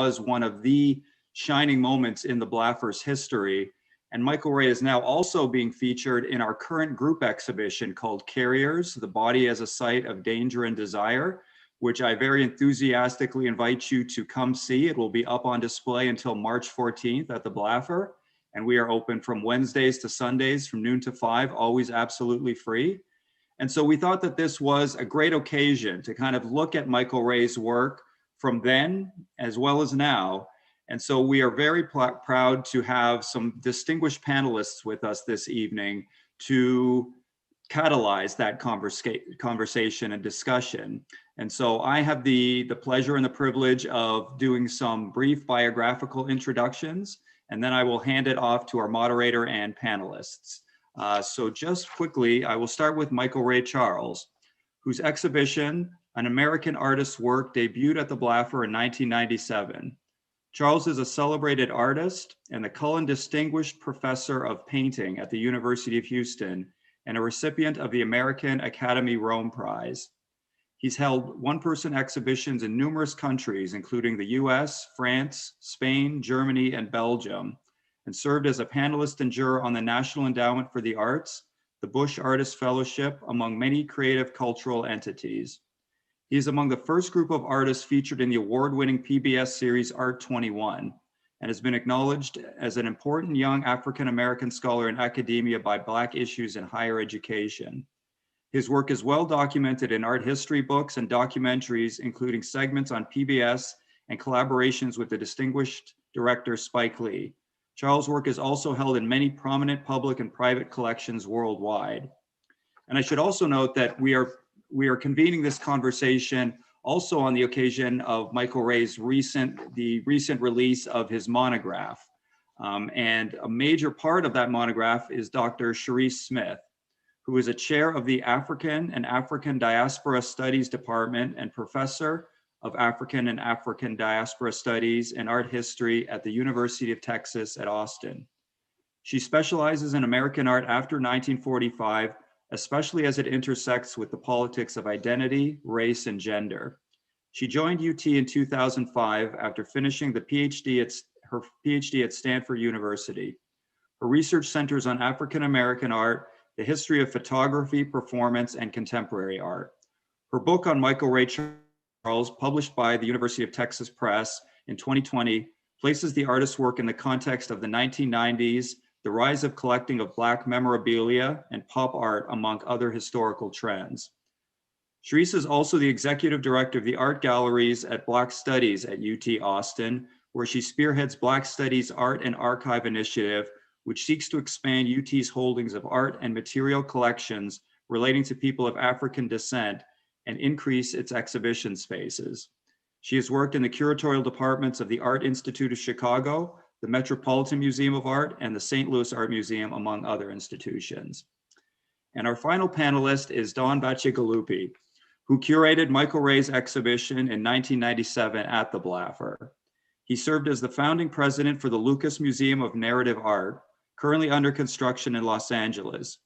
was one of the shining moments in the Blaffer's history. And Michael Ray is now also being featured in our current group exhibition called Carriers, The Body as a Site of Danger and Desire, which I very enthusiastically invite you to come see. It will be up on display until March 14th at the Blaffer. And we are open from Wednesdays to Sundays from noon to 5, always absolutely free. And so we thought that this was a great occasion to kind of look at Michael Ray's work from then as well as now. And so we are very proud to have some distinguished panelists with us this evening to catalyze that conversation and discussion. And so I have the pleasure and the privilege of doing some brief biographical introductions, and then I will hand it off to our moderator and panelists. So just quickly, I will start with Michael Ray Charles, whose exhibition, An American Artist's Work, debuted at the Blaffer in 1997. Charles is a celebrated artist and the Cullen Distinguished Professor of Painting at the University of Houston and a recipient of the American Academy Rome Prize. He's held one-person exhibitions in numerous countries, including the US, France, Spain, Germany, and Belgium, and served as a panelist and juror on the National Endowment for the Arts, the Bush Artist Fellowship, among many creative cultural entities. He is among the first group of artists featured in the award-winning PBS series Art 21, and has been acknowledged as an important young African-American scholar in academia by Black Issues in Higher Education. His work is well documented in art history books and documentaries, including segments on PBS and collaborations with the distinguished director Spike Lee. Charles' work is also held in many prominent public and private collections worldwide. And I should also note that we are convening this conversation also on the occasion of Michael Ray's recent release of his monograph. And a major part of that monograph is Dr. Cherise Smith, who is a chair of the African and African Diaspora Studies Department and professor of African and African Diaspora Studies and Art History at the University of Texas at Austin. She specializes in American art after 1945, especially as it intersects with the politics of identity, race, and gender. She joined UT in 2005 after finishing her PhD at Stanford University. Her research centers on African-American art, the history of photography, performance, and contemporary art. Her book on Michael Ray Charles, published by the University of Texas Press in 2020, places the artist's work in the context of the 1990s, the rise of collecting of Black memorabilia and pop art, among other historical trends. Cherise is also the executive director of the art galleries at Black Studies at UT Austin, where she spearheads Black Studies Art and Archive Initiative, which seeks to expand UT's holdings of art and material collections relating to people of African descent and increase its exhibition spaces. She has worked in the curatorial departments of the Art Institute of Chicago, the Metropolitan Museum of Art, and the St. Louis Art Museum, among other institutions. And our final panelist is Don Bacigalupi, who curated Michael Ray's exhibition in 1997 at the Blaffer. He served as the founding president for the Lucas Museum of Narrative Art, currently under construction in Los Angeles.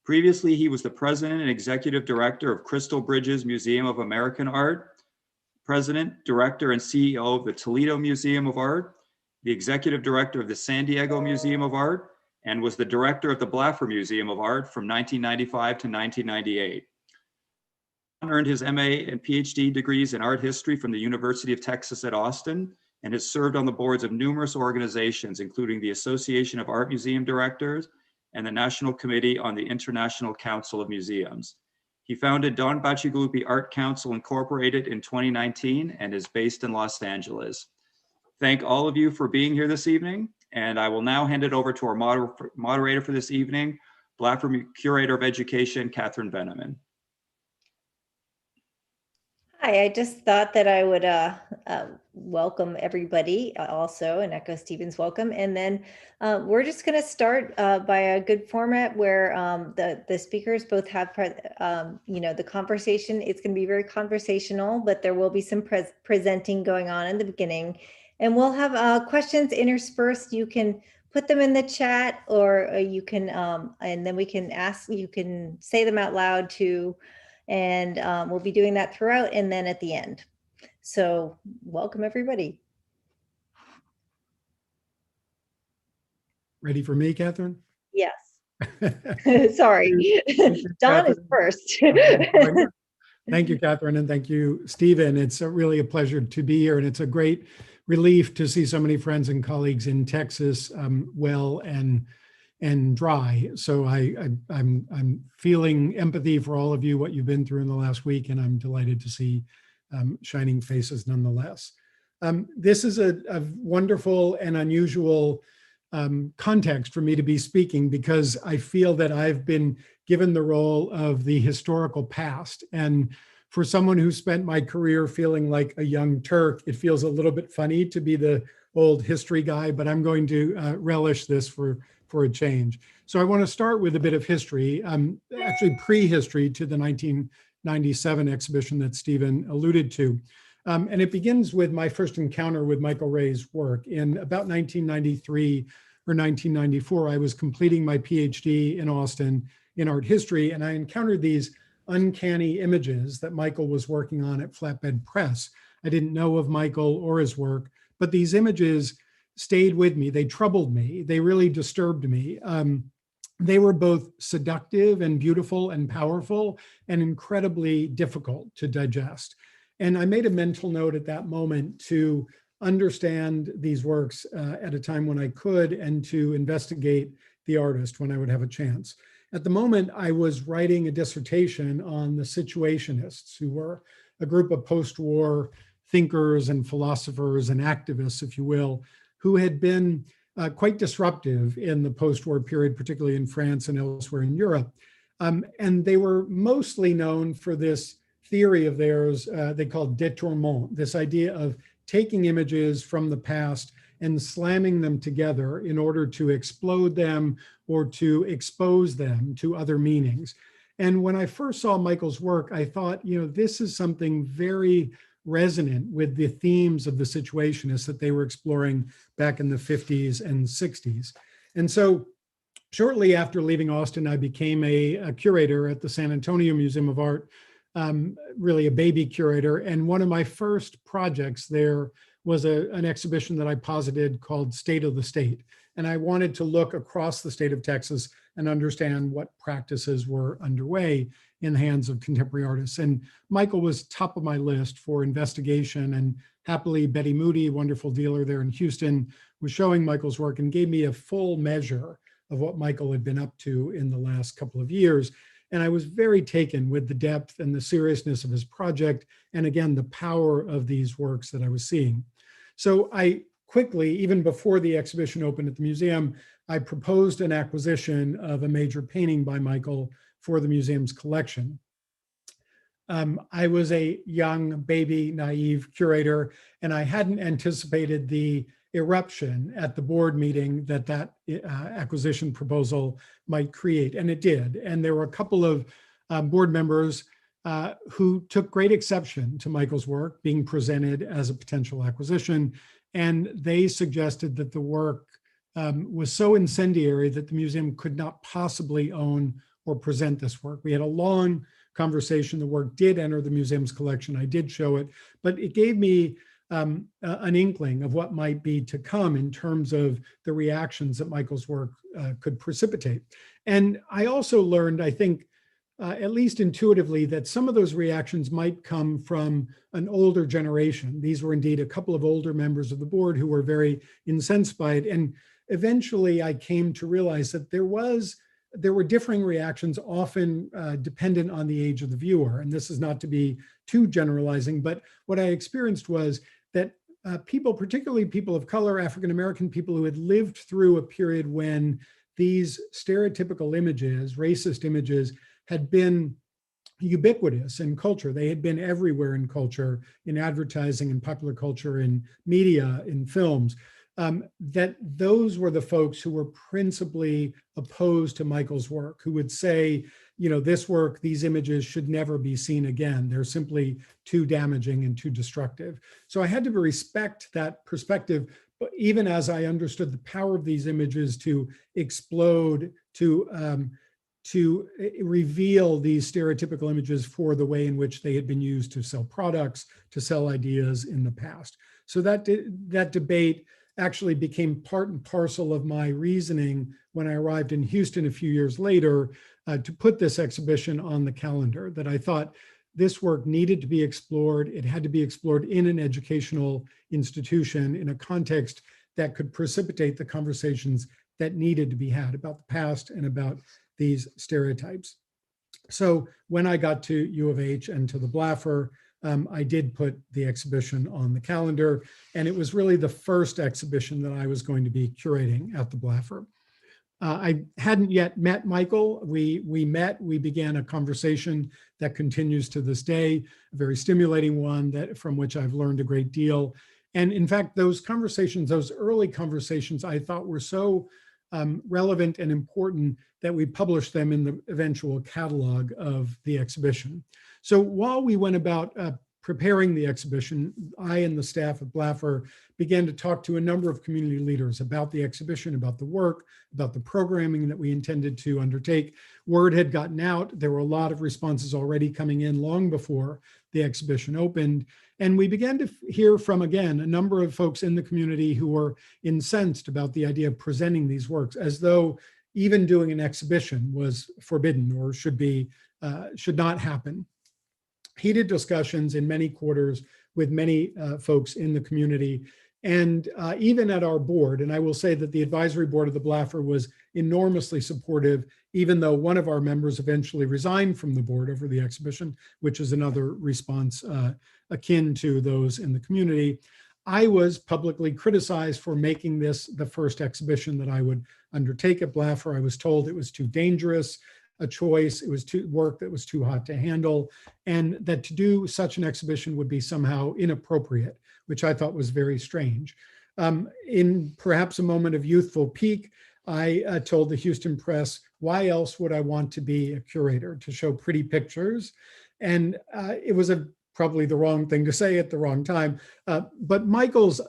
Previously, he was the president and executive director of Crystal Bridges Museum of American Art, president, director, and CEO of the Toledo Museum of Art, the executive director of the San Diego Museum of Art, and was the director of the Blaffer Museum of Art from 1995 to 1998. He earned his MA and PhD degrees in art history from the University of Texas at Austin, and has served on the boards of numerous organizations, including the Association of Art Museum Directors and the National Committee on the International Council of Museums. He founded Don Bacigalupi Art Council Incorporated in 2019 and is based in Los Angeles. Thank all of you for being here this evening, and I will now hand it over to our moderator for this evening, Blaffer Curator of Education, Catherine Veneman. Hi, I just thought that I would welcome everybody also and echo Stephen's welcome. And then we're just going to start by a good format where the speakers both have, the conversation. It's going to be very conversational, but there will be some presenting going on in the beginning. And we'll have questions interspersed. You can put them in the chat, or you can, and then we can ask, you can say them out loud too. And we'll be doing that throughout and then at the end. So welcome everybody. Ready for me, Catherine? Yes. Sorry. Don is Catherine. first. Thank you, Catherine, and thank you, Stephen. It's really a pleasure to be here, and it's a great relief to see so many friends and colleagues in Texas well and dry. So I'm feeling empathy for all of you, what you've been through in the last week, and I'm delighted to see shining faces nonetheless. This is a wonderful and unusual context for me to be speaking, because I feel that I've been given the role of the historical past. And for someone who spent my career feeling like a young Turk, it feels a little bit funny to be the old history guy, but I'm going to relish this for a change. So I want to start with a bit of history, actually prehistory to the 1997 exhibition that Stephen alluded to. And it begins with my first encounter with Michael Ray's work. In about 1993 or 1994, I was completing my PhD in Austin in art history, and I encountered these uncanny images that Michael was working on at Flatbed Press. I didn't know of Michael or his work, but these images stayed with me. They troubled me. They really disturbed me. They were both seductive and beautiful and powerful and incredibly difficult to digest. And I made a mental note at that moment to understand these works at a time when I could, and to investigate the artist when I would have a chance. At the moment, I was writing a dissertation on the Situationists, who were a group of post-war thinkers and philosophers and activists, if you will, who had been quite disruptive in the post-war period, particularly in France and elsewhere in Europe. And they were mostly known for this theory of theirs they called détournement, this idea of taking images from the past and slamming them together in order to explode them or to expose them to other meanings. And when I first saw Michael's work, I thought, this is something very resonant with the themes of the Situationists that they were exploring back in the 50s and 60s. And so shortly after leaving Austin, I became a curator at the San Antonio Museum of Art, really a baby curator. And one of my first projects there was an exhibition that I posited called State of the State. And I wanted to look across the state of Texas and understand what practices were underway in the hands of contemporary artists. And Michael was top of my list for investigation. And happily, Betty Moody, a wonderful dealer there in Houston, was showing Michael's work and gave me a full measure of what Michael had been up to in the last couple of years. And I was very taken with the depth and the seriousness of his project, and again, the power of these works that I was seeing. So I quickly, even before the exhibition opened at the museum, I proposed an acquisition of a major painting by Michael for the museum's collection. I was a young, baby, naive curator, and I hadn't anticipated the eruption at the board meeting that acquisition proposal might create, and it did. And there were a couple of board members who took great exception to Michael's work being presented as a potential acquisition, and they suggested that the work was so incendiary that the museum could not possibly own or present this work. We had a long conversation. The work did enter the museum's collection. I did show it, but it gave me an inkling of what might be to come in terms of the reactions that Michael's work could precipitate. And I also learned, I think, at least intuitively, that some of those reactions might come from an older generation. These were indeed a couple of older members of the board who were very incensed by it. And eventually I came to realize that there were differing reactions, often dependent on the age of the viewer. And this is not to be too generalizing, but what I experienced was that people, particularly people of color, African-American people who had lived through a period when these stereotypical images, racist images, had been ubiquitous in culture. They had been everywhere in culture, in advertising, in popular culture, in media, in films. That those were the folks who were principally opposed to Michael's work, who would say, this work, these images should never be seen again. They're simply too damaging and too destructive. So I had to respect that perspective, but even as I understood the power of these images to explode, to reveal these stereotypical images for the way in which they had been used to sell products, to sell ideas in the past. So that debate actually became part and parcel of my reasoning when I arrived in Houston a few years later to put this exhibition on the calendar, that I thought this work needed to be explored. It had to be explored in an educational institution in a context that could precipitate the conversations that needed to be had about the past and about these stereotypes. So when I got to U of H and to the Blaffer, I did put the exhibition on the calendar, and it was really the first exhibition that I was going to be curating at the Blaffer. I hadn't yet met Michael. We met, we began a conversation that continues to this day, a very stimulating one from which I've learned a great deal. And in fact, those conversations, those early conversations, I thought were so relevant and important that we published them in the eventual catalog of the exhibition. So while we went about preparing the exhibition, I and the staff at Blaffer began to talk to a number of community leaders about the exhibition, about the work, about the programming that we intended to undertake. Word had gotten out. There were a lot of responses already coming in long before the exhibition opened. And we began to hear from, again, a number of folks in the community who were incensed about the idea of presenting these works, as though even doing an exhibition was forbidden or should not happen. Heated discussions in many quarters with many folks in the community, and even at our board. And I will say that the advisory board of the Blaffer was enormously supportive, even though one of our members eventually resigned from the board over the exhibition, which is another response akin to those in the community. I was publicly criticized for making this the first exhibition that I would undertake at Blaffer. I was told it was too dangerous a choice, it was work that was too hot to handle, and that to do such an exhibition would be somehow inappropriate, which I thought was very strange. In perhaps a moment of youthful pique, I told the Houston Press, why else would I want to be a curator? To show pretty pictures. And it was probably the wrong thing to say at the wrong time. But Michael's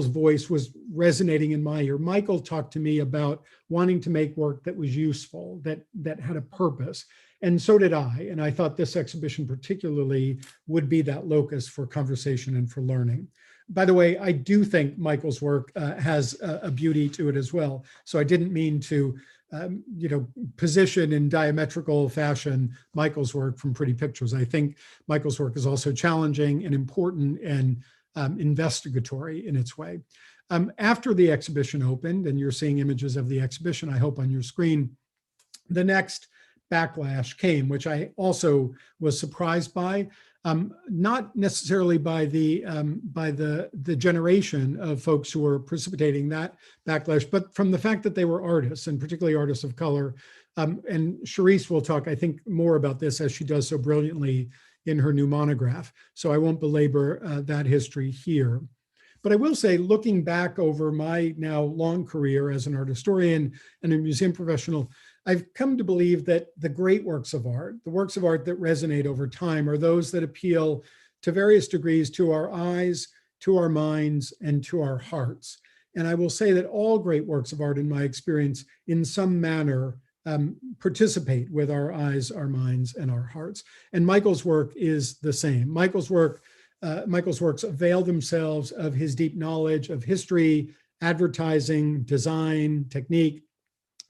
voice was resonating in my ear. Michael talked to me about wanting to make work that was useful, that had a purpose. And so did I. And I thought this exhibition particularly would be that locus for conversation and for learning. By the way, I do think Michael's work has a beauty to it as well. So I didn't mean to position in diametrical fashion Michael's work from Pretty Pictures. I think Michael's work is also challenging and important and investigatory in its way. After the exhibition opened, and you're seeing images of the exhibition, I hope on your screen, the next backlash came, which I also was surprised by, not necessarily by the generation of folks who were precipitating that backlash, but from the fact that they were artists, and particularly artists of color. And Cherise will talk, I think, more about this, as she does so brilliantly in her new monograph. So I won't belabor that history here. But I will say, looking back over my now long career as an art historian and a museum professional, I've come to believe that the great works of art, the works of art that resonate over time, are those that appeal to various degrees to our eyes, to our minds, and to our hearts. And I will say that all great works of art, in my experience, in some manner, participate with our eyes, our minds, and our hearts. And Michael's work is the same. Michael's works avail themselves of his deep knowledge of history, advertising, design, technique,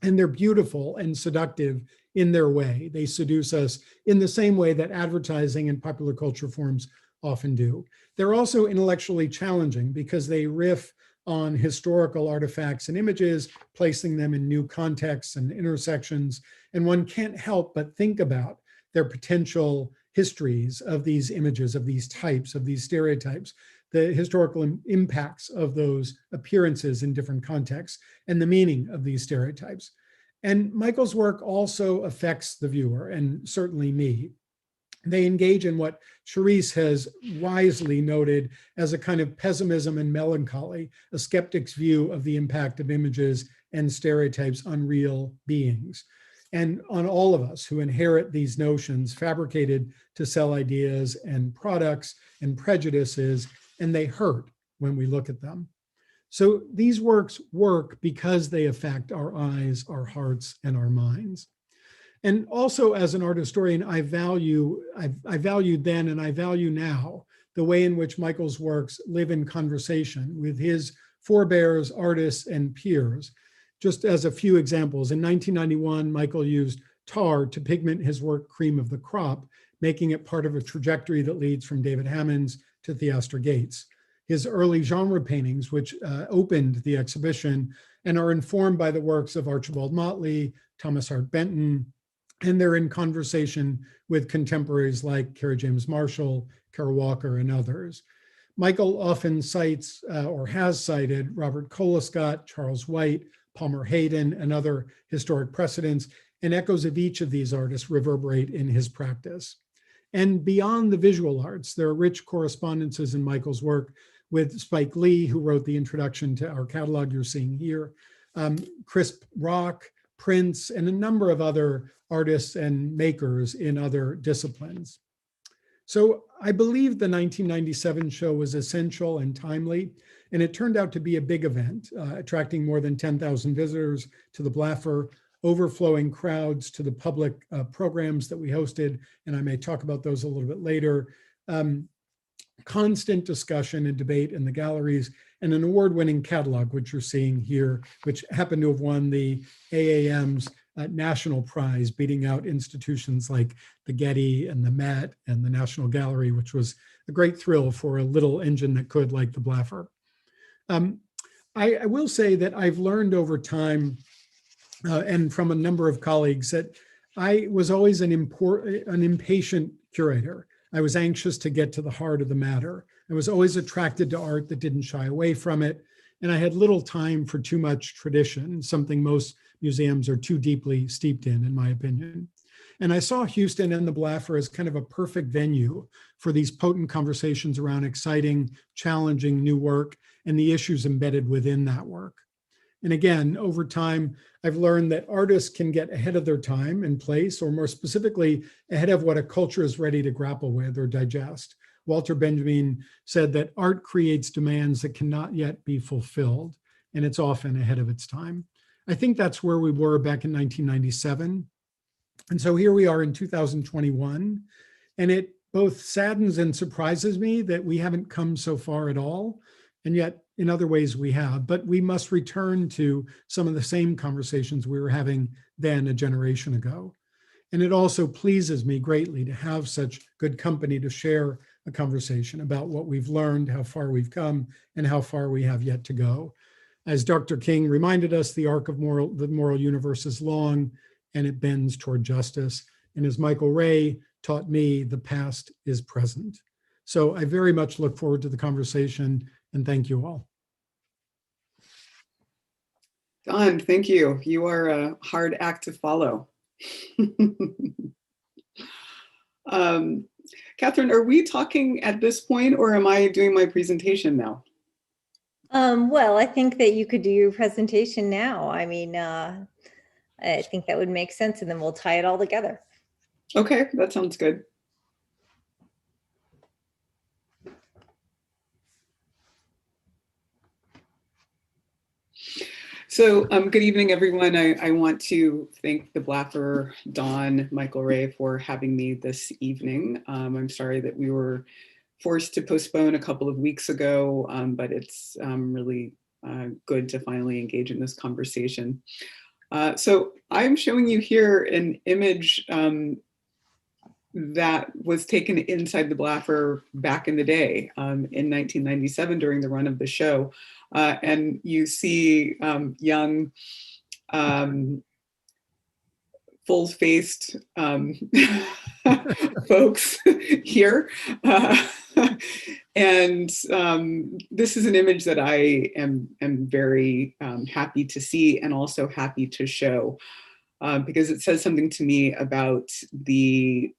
and they're beautiful and seductive in their way. They seduce us in the same way that advertising and popular culture forms often do. They're also intellectually challenging because they riff on historical artifacts and images, placing them in new contexts and intersections. And one can't help but think about their potential histories of these images, of these types, of these stereotypes, the historical impacts of those appearances in different contexts, and the meaning of these stereotypes. And Michael's work also affects the viewer, and certainly me. They engage in what Cherise has wisely noted as a kind of pessimism and melancholy, a skeptic's view of the impact of images and stereotypes on real beings, and on all of us who inherit these notions fabricated to sell ideas and products and prejudices, and they hurt when we look at them. So these works work because they affect our eyes, our hearts, and our minds. And also, as an art historian, I valued then and I value now the way in which Michael's works live in conversation with his forebears, artists, and peers. Just as a few examples, in 1991, Michael used tar to pigment his work Cream of the Crop, making it part of a trajectory that leads from David Hammons to Theaster Gates. His early genre paintings, which opened the exhibition and are informed by the works of Archibald Motley, Thomas Hart Benton, and they're in conversation with contemporaries like Kerry James Marshall, Kara Walker, and others. Michael often cites or has cited Robert Colescott, Charles White, Palmer Hayden, and other historic precedents, and echoes of each of these artists reverberate in his practice. And beyond the visual arts, there are rich correspondences in Michael's work with Spike Lee, who wrote the introduction to our catalog you're seeing here, Crisp Rock, Prince, and a number of other artists and makers in other disciplines. So I believe the 1997 show was essential and timely, and it turned out to be a big event, attracting more than 10,000 visitors to the Blaffer, overflowing crowds to the public programs that we hosted, and I may talk about those a little bit later. Constant discussion and debate in the galleries, and an award-winning catalog, which you're seeing here, which happened to have won the AAM's National Prize, beating out institutions like the Getty and the Met and the National Gallery, which was a great thrill for a little engine that could, like the Blaffer. I will say that I've learned over time and from a number of colleagues that I was always an impatient curator. I was anxious to get to the heart of the matter. I was always attracted to art that didn't shy away from it. And I had little time for too much tradition, something most museums are too deeply steeped in my opinion. And I saw Houston and the Blaffer as kind of a perfect venue for these potent conversations around exciting, challenging new work and the issues embedded within that work. And again, over time, I've learned that artists can get ahead of their time and place, or more specifically, ahead of what a culture is ready to grapple with or digest. Walter Benjamin said that art creates demands that cannot yet be fulfilled, and it's often ahead of its time. I think that's where we were back in 1997. And so here we are in 2021, and it both saddens and surprises me that we haven't come so far at all. And yet, in other ways, we have. But we must return to some of the same conversations we were having then a generation ago. And it also pleases me greatly to have such good company to share a conversation about what we've learned, how far we've come, and how far we have yet to go. As Dr. King reminded us, the arc of the moral universe is long, and it bends toward justice. And as Michael Ray taught me, the past is present. So I very much look forward to the conversation, and thank you all. Don, thank you. You are a hard act to follow. Catherine, are we talking at this point, or am I doing my presentation now? Well, I think that you could do your presentation now. I mean, I think that would make sense, and then we'll tie it all together. Okay, that sounds good. So good evening, everyone. I want to thank the Blaffer, Don, Michael Ray for having me this evening. I'm sorry that we were forced to postpone a couple of weeks ago, but it's really good to finally engage in this conversation. So I'm showing you here an image that was taken inside the Blaffer back in the day in 1997 during the run of the show. And you see young, full-faced folks here. And this is an image that I am very happy to see and also happy to show because it says something to me about the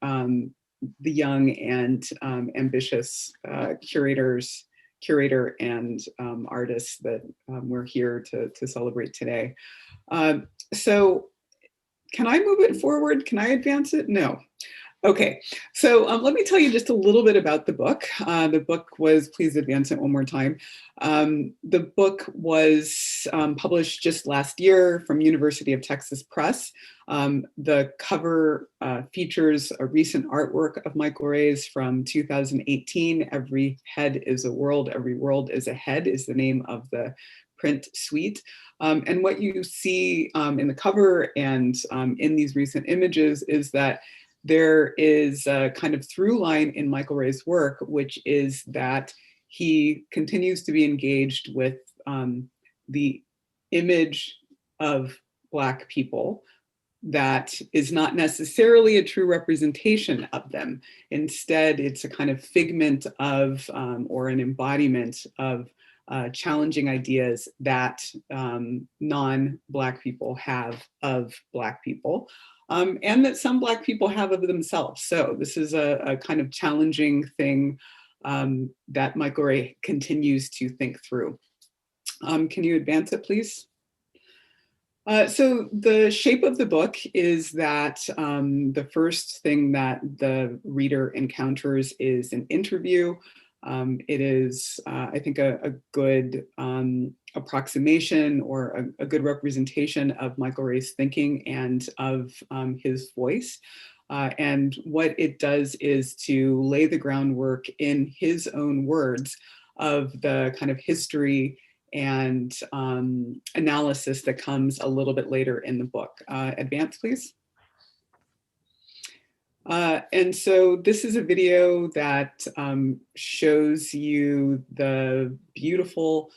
young and ambitious curator and artists that we're here to celebrate today. So can I move it forward? Can I advance it? No. Okay, so let me tell you just a little bit about the book. The book was, please advance it one more time. The book was published just last year from University of Texas Press. The cover features a recent artwork of Michael Ray's from 2018. Every head is a world, every world is a head is the name of the print suite. And what you see in the cover and in these recent images is that there is a kind of through line in Michael Ray's work, which is that he continues to be engaged with the image of Black people that is not necessarily a true representation of them. Instead, it's a kind of figment of or an embodiment of challenging ideas that non-Black people have of Black people, and that some Black people have of themselves. So this is a kind of challenging thing that Michael Ray continues to think through. Can you advance it, please? So the shape of the book is that the first thing that the reader encounters is an interview. It is, I think, a good approximation or a good representation of Michael Ray's thinking and of his voice. And what it does is to lay the groundwork in his own words of the kind of history and analysis that comes a little bit later in the book. Advance, please. And so this is a video that shows you the beautiful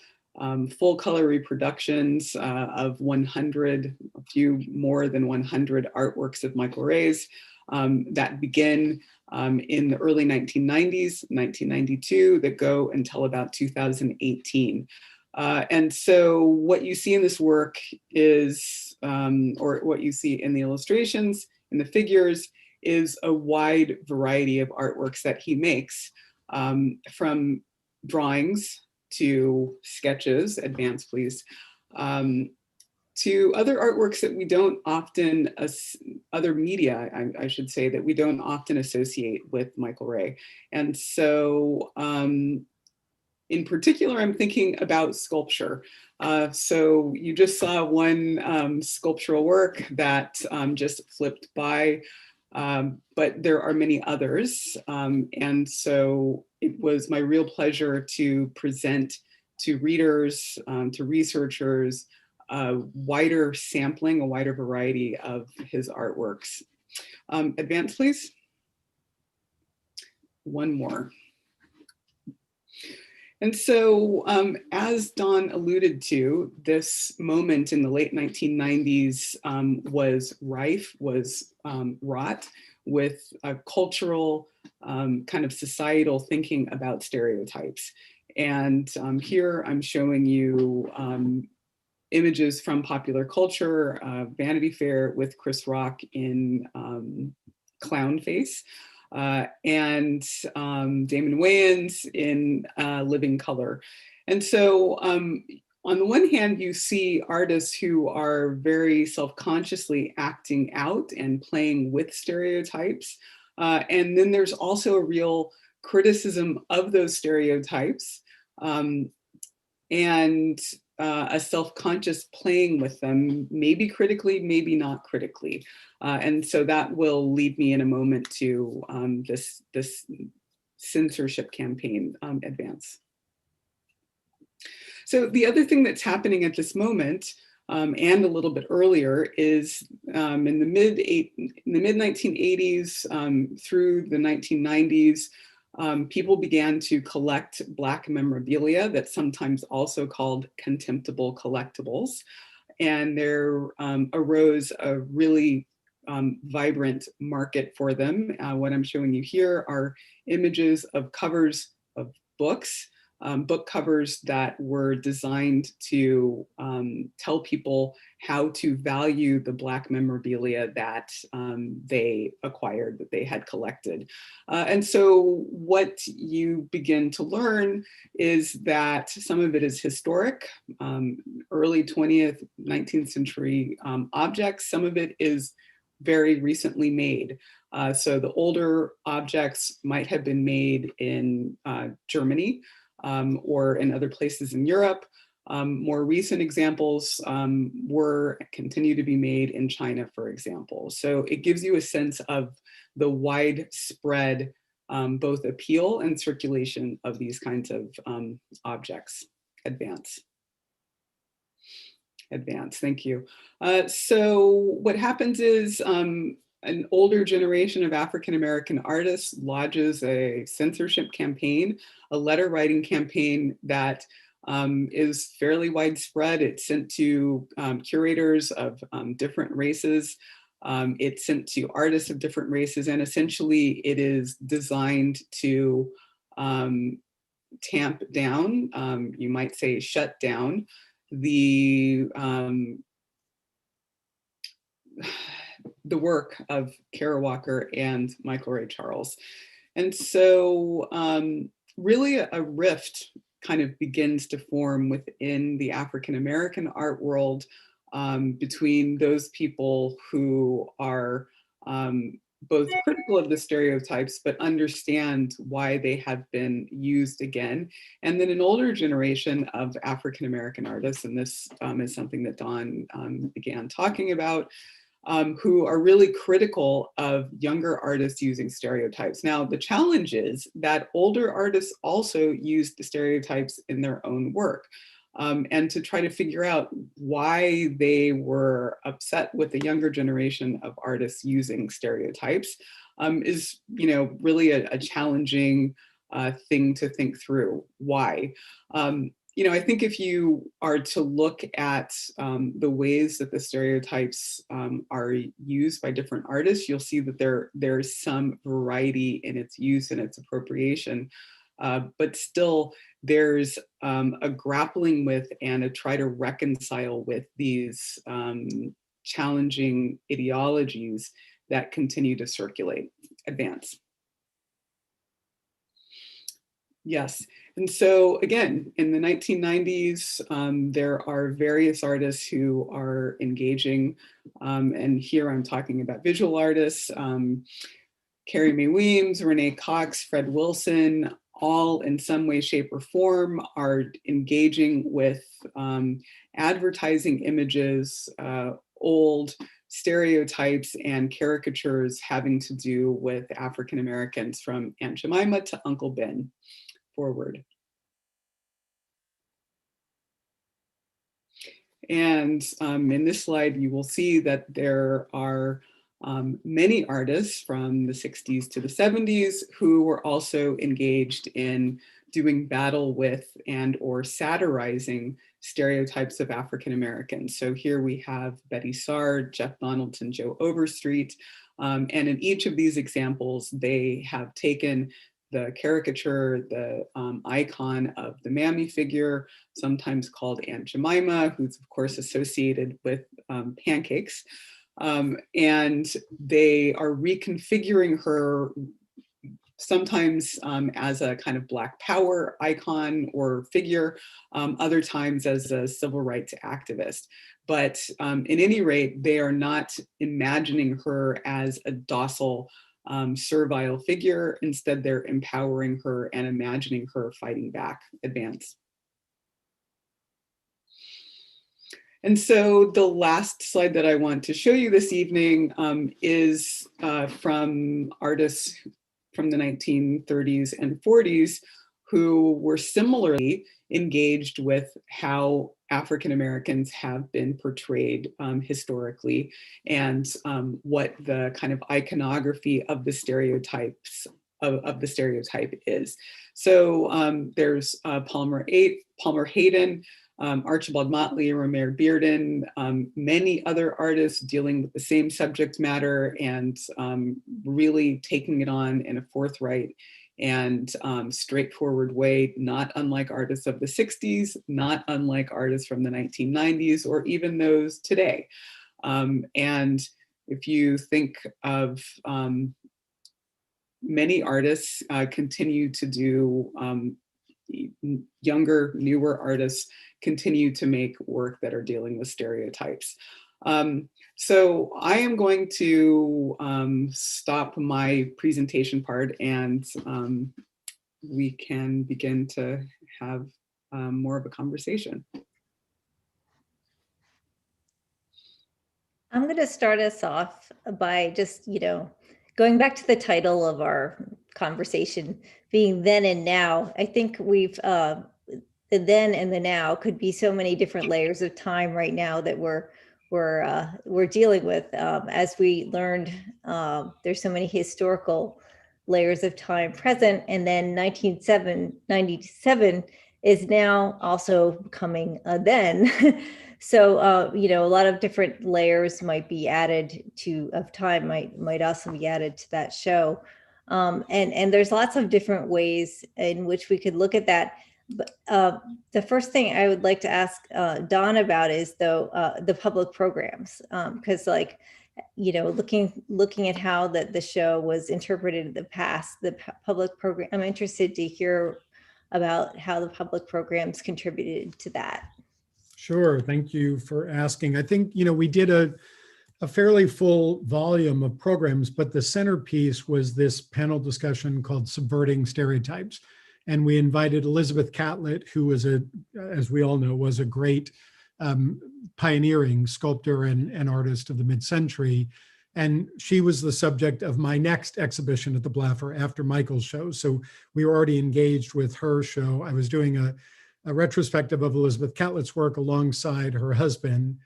full color reproductions of 100, a few more than 100 artworks of Michael Ray's that begin in the early 1990s, 1992, that go until about 2018. And so what you see in this work is, or what you see in the illustrations, in the figures, is a wide variety of artworks that he makes, from drawings to sketches, advance please, to other artworks that we don't often, other media, I should say, that we don't often associate with Michael Ray. And so in particular, I'm thinking about sculpture. So you just saw one sculptural work that just flipped by, but there are many others. And so it was my real pleasure to present to readers, to researchers, a wider sampling, a wider variety of his artworks. Advance, please. One more. And so, as Don alluded to, this moment in the late 1990s was rife, was wrought with a cultural kind of societal thinking about stereotypes. And here I'm showing you images from popular culture, Vanity Fair with Chris Rock in clown face. And Damon Wayans in Living Color. And so on the one hand, you see artists who are very self-consciously acting out and playing with stereotypes. And then there's also a real criticism of those stereotypes and a self-conscious playing with them, maybe critically, maybe not critically. And so that will lead me in a moment to this censorship campaign. Advance. So the other thing that's happening at this moment, and a little bit earlier, is in the mid 1980s through the 1990s, people began to collect Black memorabilia that's sometimes also called contemptible collectibles. And there arose a really vibrant market for them. What I'm showing you here are images of covers of books, book covers that were designed to tell people how to value the Black memorabilia that they acquired, that they had collected. And so what you begin to learn is that some of it is historic, early 20th, 19th century objects. Some of it is very recently made. So the older objects might have been made in Germany, or in other places in Europe. More recent examples continue to be made in China, for example. So it gives you a sense of the widespread both appeal and circulation of these kinds of objects. Advance, thank you. So what happens is an older generation of African-American artists lodges a censorship campaign, a letter writing campaign that is fairly widespread. It's sent to curators of different races. It's sent to artists of different races, and essentially it is designed to tamp down, you might say shut down, the work of Kara Walker and Michael Ray Charles. And so really a rift kind of begins to form within the African-American art world between those people who are both critical of the stereotypes, but understand why they have been used again. And then an older generation of African-American artists, and this is something that Don began talking about, who are really critical of younger artists using stereotypes. Now, the challenge is that older artists also use the stereotypes in their own work. And to try to figure out why they were upset with the younger generation of artists using stereotypes is, really a challenging thing to think through. Why? I think if you are to look at the ways that the stereotypes are used by different artists, you'll see that there's some variety in its use and its appropriation. But still, there's a grappling with and a try to reconcile with these challenging ideologies that continue to circulate. Advance. Yes, and so again, in the 1990s, there are various artists who are engaging, and here I'm talking about visual artists, Carrie Mae Weems, Renee Cox, Fred Wilson, all in some way, shape, or form are engaging with advertising images, old stereotypes and caricatures having to do with African Americans, from Aunt Jemima to Uncle Ben. Forward. And in this slide, you will see that there are many artists from the 60s to the 70s who were also engaged in doing battle with and or satirizing stereotypes of African Americans. So here we have Betty Sard, Jeff Donaldson, Joe Overstreet, and in each of these examples, they have taken the caricature, the icon of the mammy figure, sometimes called Aunt Jemima, who's of course associated with pancakes. And they are reconfiguring her sometimes as a kind of Black Power icon or figure, other times as a civil rights activist. But in any rate, they are not imagining her as a docile, servile figure. Instead, they're empowering her and imagining her fighting back. Advance. And so the last slide that I want to show you this evening is from artists from the 1930s and 40s who were similarly engaged with how African Americans have been portrayed historically, and what the kind of iconography of the stereotypes of the stereotype is. So there's Palmer Hayden, Archibald Motley, Romare Bearden, many other artists dealing with the same subject matter and really taking it on in a forthright and straightforward way, not unlike artists of the 60s, not unlike artists from the 1990s, or even those today. And if you think of many artists continue to do, younger, newer artists continue to make work that are dealing with stereotypes. So I am going to stop my presentation part, and we can begin to have more of a conversation. I'm going to start us off by just, going back to the title of our conversation being then and now. I think the then and the now could be so many different layers of time right now that we're dealing with. As we learned, there's so many historical layers of time present, and then 1997 is now also becoming a then. So, a lot of different layers might be added of time might also be added to that show. And there's lots of different ways in which we could look at that. But the first thing I would like to ask Don about is the public programs, because looking at how the show was interpreted in the past, the public program, I'm interested to hear about how the public programs contributed to that. Sure. Thank you for asking. I think, we did a fairly full volume of programs, but the centerpiece was this panel discussion called Subverting Stereotypes. And we invited Elizabeth Catlett, who was as we all know, was a great pioneering sculptor and artist of the mid-century. And she was the subject of my next exhibition at the Blaffer after Michael's show. So we were already engaged with her show. I was doing a retrospective of Elizabeth Catlett's work alongside her husband,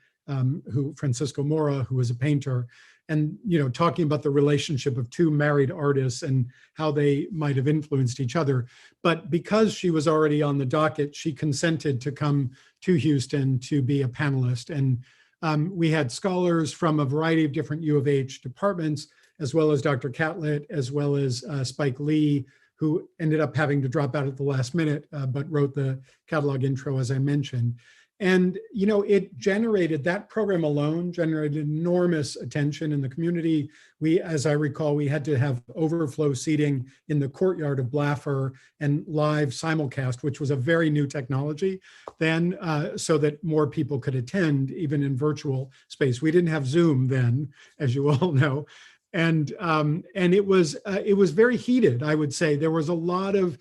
Francisco Mora, who was a painter, and talking about the relationship of two married artists and how they might have influenced each other. But because she was already on the docket, she consented to come to Houston to be a panelist. And we had scholars from a variety of different U of H departments, as well as Dr. Catlett, as well as Spike Lee, who ended up having to drop out at the last minute, but wrote the catalog intro, as I mentioned. And, that program alone generated enormous attention in the community. As I recall, we had to have overflow seating in the courtyard of Blaffer and live simulcast, which was a very new technology then, so that more people could attend, even in virtual space. We didn't have Zoom then, as you all know. And it was very heated, I would say. There was a lot of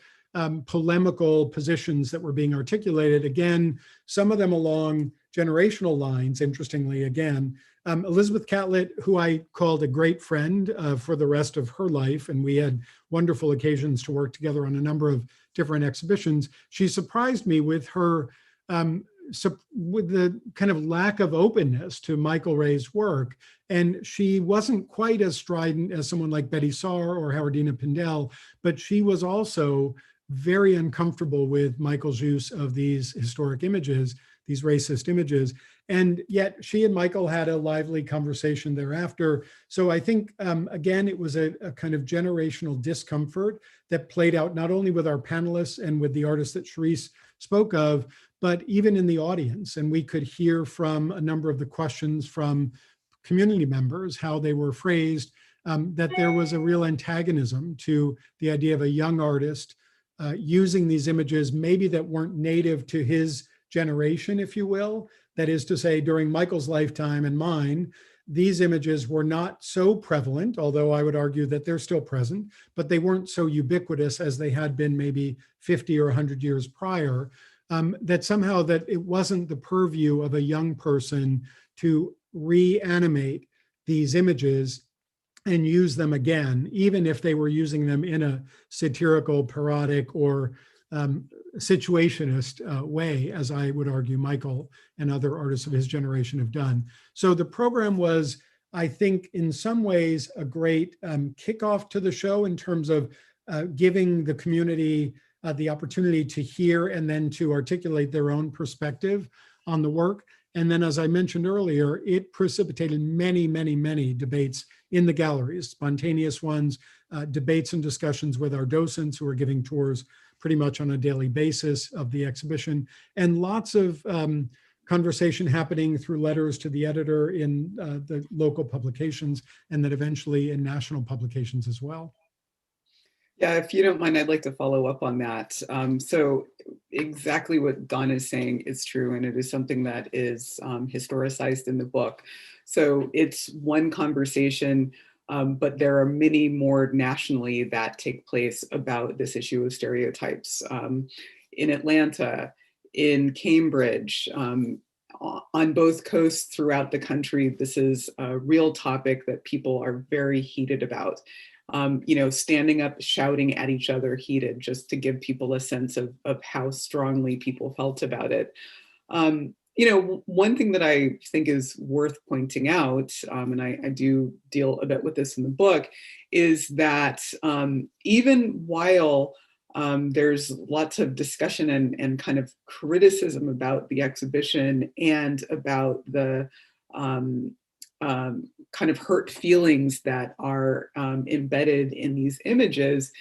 polemical positions that were being articulated. Again, some of them along generational lines, interestingly, again. Elizabeth Catlett, who I called a great friend for the rest of her life, and we had wonderful occasions to work together on a number of different exhibitions. She surprised me with her, with the kind of lack of openness to Michael Ray's work. And she wasn't quite as strident as someone like Betty Saar or Howardina Pindell, but she was also very uncomfortable with Michael's use of these historic images, these racist images. And yet she and Michael had a lively conversation thereafter. So I think, again, it was a kind of generational discomfort that played out not only with our panelists and with the artists that Cherise spoke of, but even in the audience. And we could hear from a number of the questions from community members, how they were phrased, that there was a real antagonism to the idea of a young artist using these images, maybe that weren't native to his generation, if you will. That is to say, during Michael's lifetime and mine, these images were not so prevalent, although I would argue that they're still present, but they weren't so ubiquitous as they had been maybe 50 or 100 years prior, that somehow that it wasn't the purview of a young person to reanimate these images and use them again, even if they were using them in a satirical, parodic, or situationist way, as I would argue Michael and other artists of his generation have done. So the program was, I think, in some ways, a great kickoff to the show in terms of giving the community the opportunity to hear and then to articulate their own perspective on the work. And then, as I mentioned earlier, it precipitated many, many, many debates in the galleries, spontaneous ones, debates and discussions with our docents who are giving tours pretty much on a daily basis of the exhibition, and lots of conversation happening through letters to the editor in the local publications, and then eventually in national publications as well. Yeah, if you don't mind, I'd like to follow up on that. So exactly what Don is saying is true, and it is something that is historicized in the book. So it's one conversation, but there are many more nationally that take place about this issue of stereotypes. In Atlanta, in Cambridge, on both coasts throughout the country, this is a real topic that people are very heated about. Standing up, shouting at each other, heated, just to give people a sense of how strongly people felt about it. One thing that I think is worth pointing out, and I do deal a bit with this in the book, is that even while there's lots of discussion and kind of criticism about the exhibition and about the kind of hurt feelings that are embedded in these images,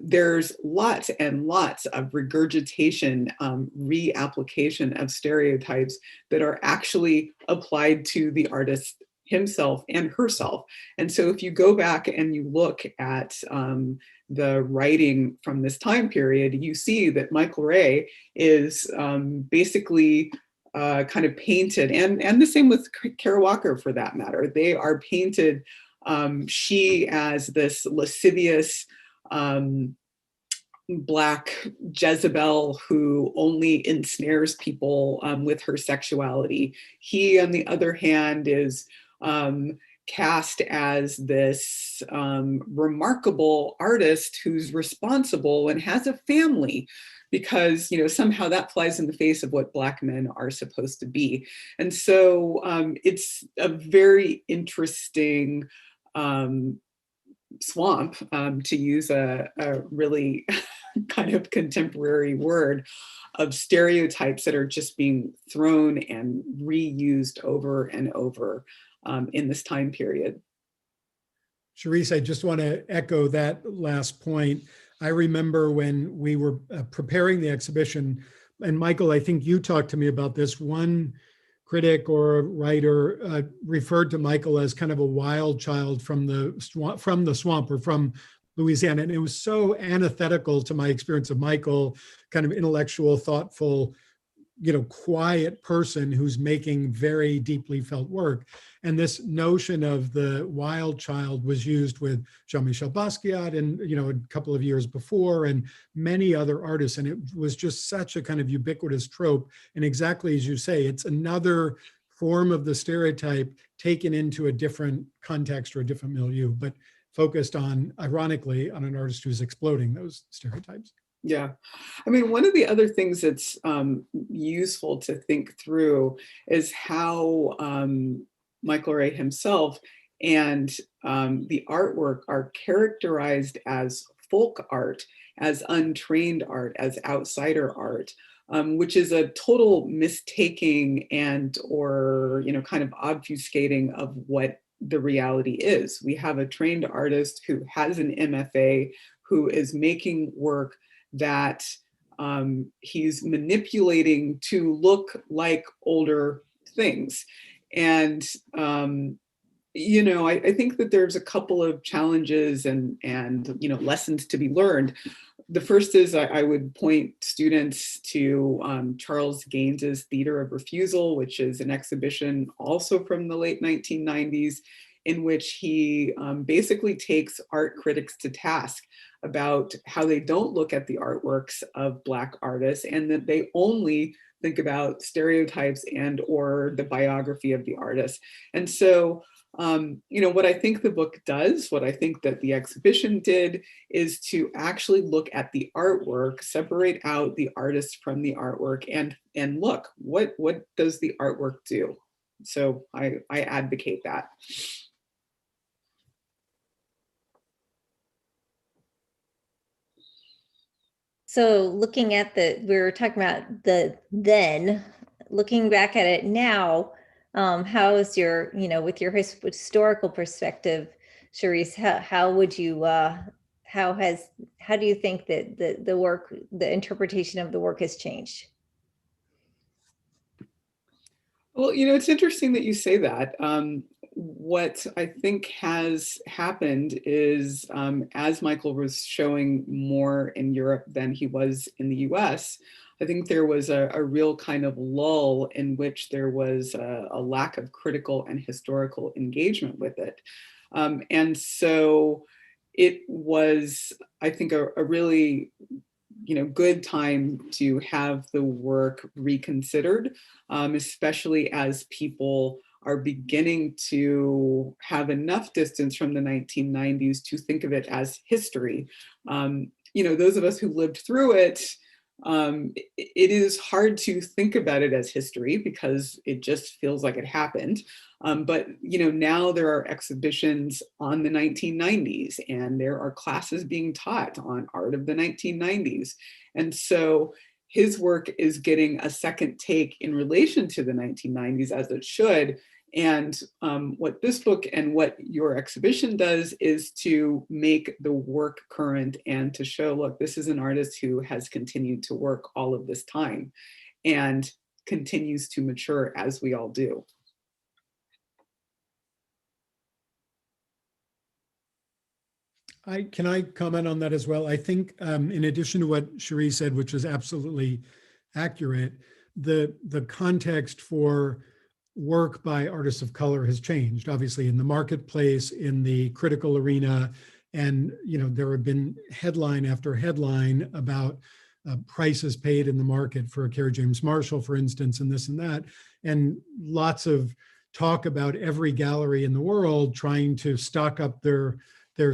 there's lots and lots of regurgitation, reapplication of stereotypes that are actually applied to the artist himself and herself. And so if you go back and you look at the writing from this time period, you see that Michael Ray is basically kind of painted, and the same with Kara Walker for that matter. They are painted, she as this lascivious Black Jezebel who only ensnares people with her sexuality. He, on the other hand, is cast as this remarkable artist who's responsible and has a family, because somehow that flies in the face of what Black men are supposed to be. And so it's a very interesting swamp, to use a really kind of contemporary word, of stereotypes that are just being thrown and reused over and over in this time period. Cherise, I just want to echo that last point. I remember when we were preparing the exhibition, and Michael, I think you talked to me about this, one critic or writer referred to Michael as kind of a wild child from the swamp or from Louisiana. And it was so antithetical to my experience of Michael, kind of intellectual, thoughtful, quiet person who's making very deeply felt work. And this notion of the wild child was used with Jean-Michel Basquiat and, a couple of years before, and many other artists. And it was just such a kind of ubiquitous trope. And exactly as you say, it's another form of the stereotype taken into a different context or a different milieu, but focused on, ironically, on an artist who's exploding those stereotypes. Yeah. I mean, one of the other things that's useful to think through is how Michael Ray himself and the artwork are characterized as folk art, as untrained art, as outsider art, which is a total mistaking and or kind of obfuscating of what the reality is. We have a trained artist who has an MFA, who is making work that he's manipulating to look like older things. And, I think that there's a couple of challenges and lessons to be learned. The first is I would point students to Charles Gaines's Theater of Refusal, which is an exhibition also from the late 1990s, in which he basically takes art critics to task about how they don't look at the artworks of Black artists, and that they only think about stereotypes and or the biography of the artist. And so, what I think the book does, what I think that the exhibition did, is to actually look at the artwork, separate out the artist from the artwork, and look, what does the artwork do? So I advocate that. So looking at we were talking about the then, looking back at it now, how is your, with your historical perspective, Cherise, how would you, how do you think that the work, the interpretation of the work has changed? Well, it's interesting that you say that. What I think has happened is, as Michael was showing more in Europe than he was in the US, I think there was a real kind of lull in which there was a lack of critical and historical engagement with it. And so it was, I think, a really good time to have the work reconsidered, especially as people are beginning to have enough distance from the 1990s to think of it as history. Those of us who lived through it, it is hard to think about it as history because it just feels like it happened. But now there are exhibitions on the 1990s, and there are classes being taught on art of the 1990s. And so his work is getting a second take in relation to the 1990s, as it should. And what this book and what your exhibition does is to make the work current and to show, look, this is an artist who has continued to work all of this time and continues to mature as we all do. Can I comment on that as well? I think in addition to what Cherise said, which is absolutely accurate, the context for work by artists of color has changed, obviously, in the marketplace, in the critical arena. And, there have been headline after headline about prices paid in the market for a Kerry James Marshall, for instance, and this and that. And lots of talk about every gallery in the world trying to stock up their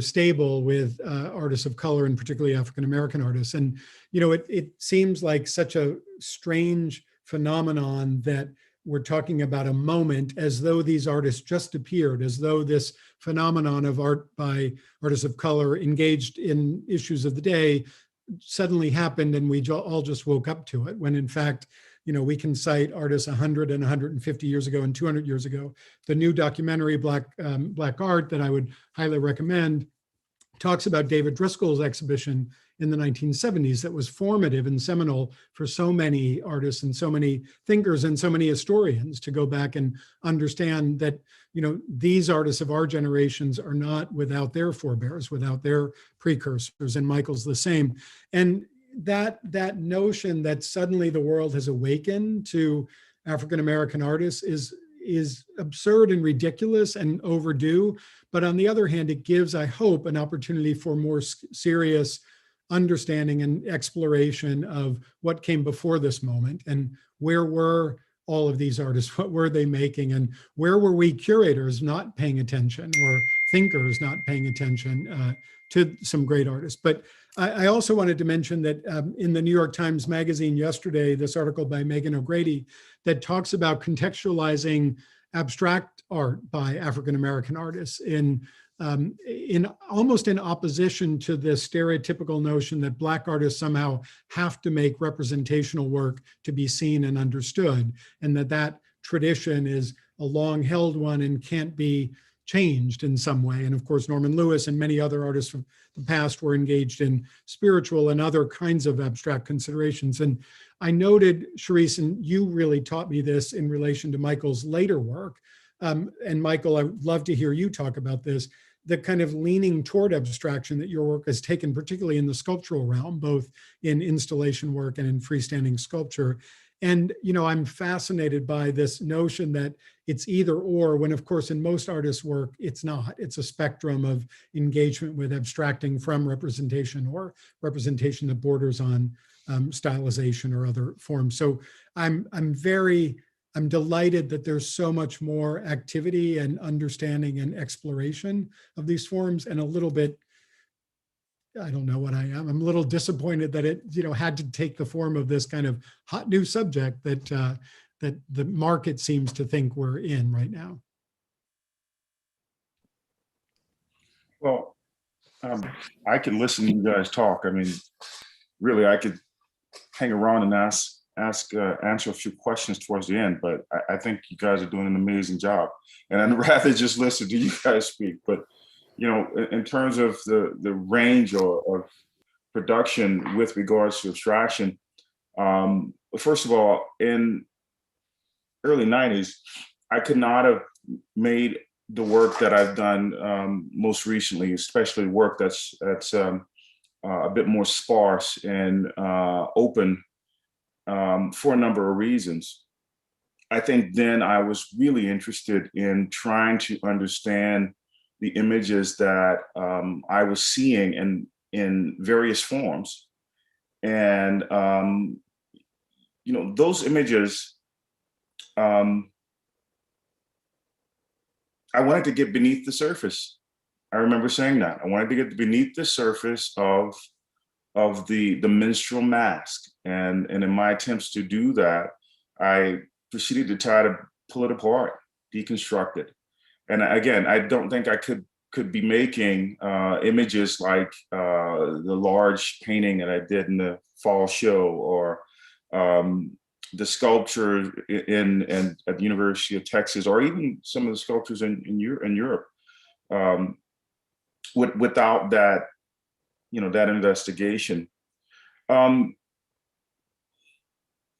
stable with artists of color, and particularly African-American artists. And, it seems like such a strange phenomenon that we're talking about a moment as though these artists just appeared, as though this phenomenon of art by artists of color engaged in issues of the day suddenly happened and we all just woke up to it, when in fact, we can cite artists 100 and 150 years ago and 200 years ago. The new documentary, Black Art, that I would highly recommend, talks about David Driscoll's exhibition in the 1970s that was formative and seminal for so many artists and so many thinkers and so many historians to go back and understand that, these artists of our generations are not without their forebears, without their precursors, and Michael's the same. And that notion that suddenly the world has awakened to African-American artists is absurd and ridiculous and overdue. But on the other hand, it gives, I hope, an opportunity for more serious understanding and exploration of what came before this moment, and where were all of these artists, what were they making, and where were we curators not paying attention, or thinkers not paying attention to some great artists. But I also wanted to mention that in the New York Times Magazine yesterday, this article by Megan O'Grady that talks about contextualizing abstract art by African-American artists in almost in opposition to the stereotypical notion that Black artists somehow have to make representational work to be seen and understood, and that tradition is a long-held one and can't be changed in some way. And of course, Norman Lewis and many other artists from the past were engaged in spiritual and other kinds of abstract considerations. And I noted, Cherise, and you really taught me this in relation to Michael's later work. And Michael, I would love to hear you talk about this, the kind of leaning toward abstraction that your work has taken, particularly in the sculptural realm, both in installation work and in freestanding sculpture. And, I'm fascinated by this notion that it's either or, when of course in most artists' work, it's not. It's a spectrum of engagement with abstracting from representation, or representation that borders on stylization or other forms. So I'm delighted that there's so much more activity and understanding and exploration of these forms, and a little bit, I don't know what I am. I'm a little disappointed that it, had to take the form of this kind of hot new subject that that the market seems to think we're in right now. Well, I could listen to you guys talk. I mean, really, I could hang around and answer a few questions towards the end, but I think you guys are doing an amazing job. And I'd rather just listen to you guys speak. But, in terms of the range of production with regards to abstraction, first of all, in early 90s, I could not have made the work that I've done most recently, especially work that's a bit more sparse and open, for a number of reasons. I think then I was really interested in trying to understand the images that I was seeing in various forms, And, you know, those images, I wanted to get beneath the surface. I remember saying that. I wanted to get beneath the surface of the minstrel mask. And in my attempts to do that, I proceeded to try to pull it apart, deconstruct it. And again, I don't think I could be making images like the large painting that I did in the fall show, or the sculpture at the University of Texas, or even some of the sculptures in Europe, without that, you know, that investigation.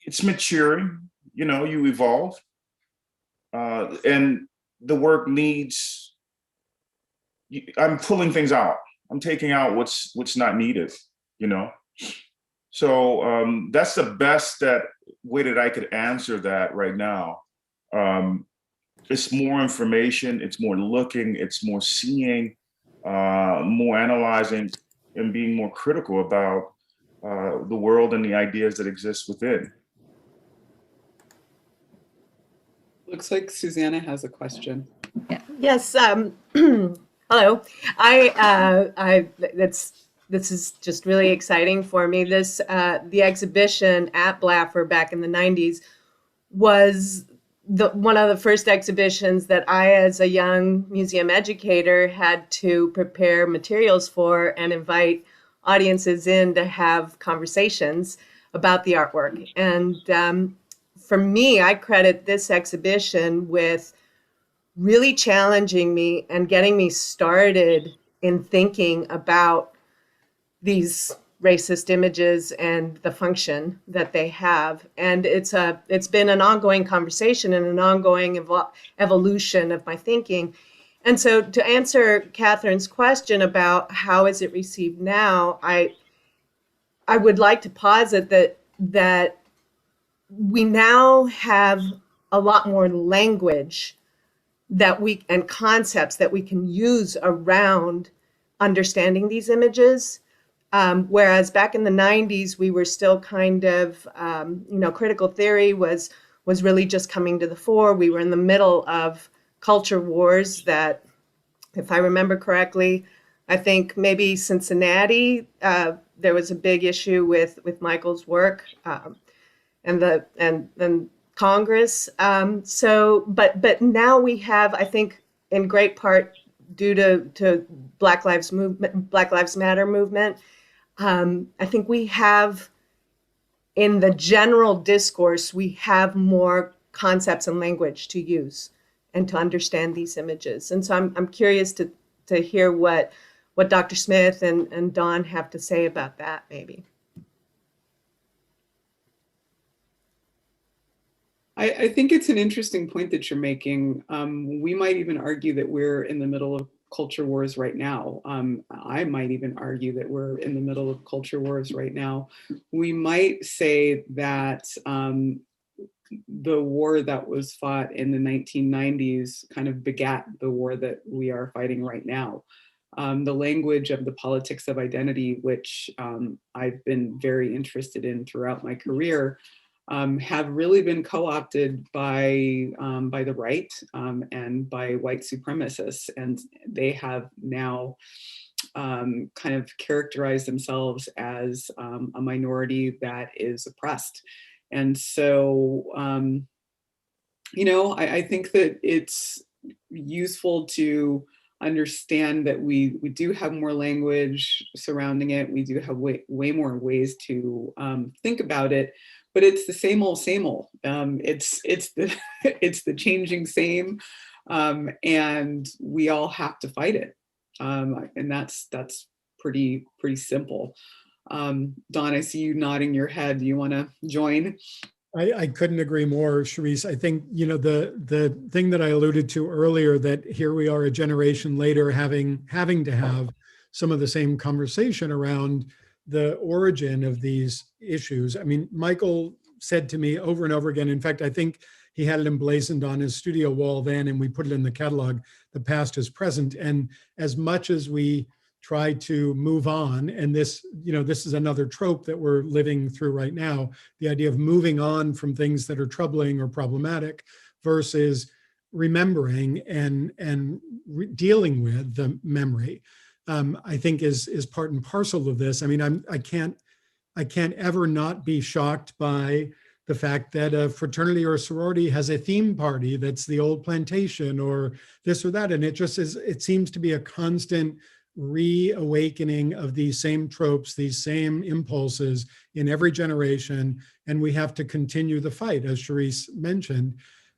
It's maturing, you know, you evolve, and the work needs, I'm pulling things out. I'm taking out what's not needed, you know? So that's the best way that I could answer that right now. It's more information, it's more looking, it's more seeing, more analyzing, and being more critical about the world and the ideas that exist within. Looks like Susanna has a question. Yes. Hello. This is just really exciting for me. The exhibition at Blaffer back in the 90s was one of the first exhibitions that I, as a young museum educator, had to prepare materials for and invite audiences in to have conversations about the artwork. And for me, I credit this exhibition with really challenging me and getting me started in thinking about these racist images and the function that they have. And it's been an ongoing conversation and an ongoing evolution of my thinking. And so to answer Catherine's question about how is it received now, I would like to posit that we now have a lot more language and concepts that we can use around understanding these images. Whereas back in the 90s, we were still kind of, critical theory was really just coming to the fore. We were in the middle of culture wars that, if I remember correctly, I think maybe Cincinnati, there was a big issue with Michael's work and Congress. But now we have, I think, in great part due to Black Lives Matter movement, I think we have, in the general discourse, we have more concepts and language to use and to understand these images. And so I'm curious to hear what Dr. Smith and Don have to say about that, maybe. I think it's an interesting point that you're making. We might even argue that we're in the middle of culture wars right now. I might even argue that we're in the middle of culture wars right now. We might say that the war that was fought in the 1990s kind of begat the war that we are fighting right now. The language of the politics of identity, which I've been very interested in throughout my career, have really been co-opted by the right and by white supremacists, and they have now kind of characterized themselves as a minority that is oppressed. And so, I think that it's useful to understand that we do have more language surrounding it. We do have way more ways to think about it. But it's the same old, same old. It's the changing same, and we all have to fight it. And that's pretty simple. Don, I see you nodding your head. Do you want to join? I couldn't agree more, Cherise. I think, the thing that I alluded to earlier, that here we are a generation later having to have some of the same conversation around the origin of these issues. I mean, Michael said to me over and over again, in fact, I think he had it emblazoned on his studio wall then, and we put it in the catalog, the past is present. And as much as we try to move on. And this, this is another trope that we're living through right now, the idea of moving on from things that are troubling or problematic versus remembering and dealing with the memory, I think is part and parcel of this. I mean, I can't ever not be shocked by the fact that a fraternity or a sorority has a theme party that's the old plantation or this or that. And it just is, it seems to be a constant reawakening of these same tropes, these same impulses in every generation. And we have to continue the fight, as Cherise mentioned.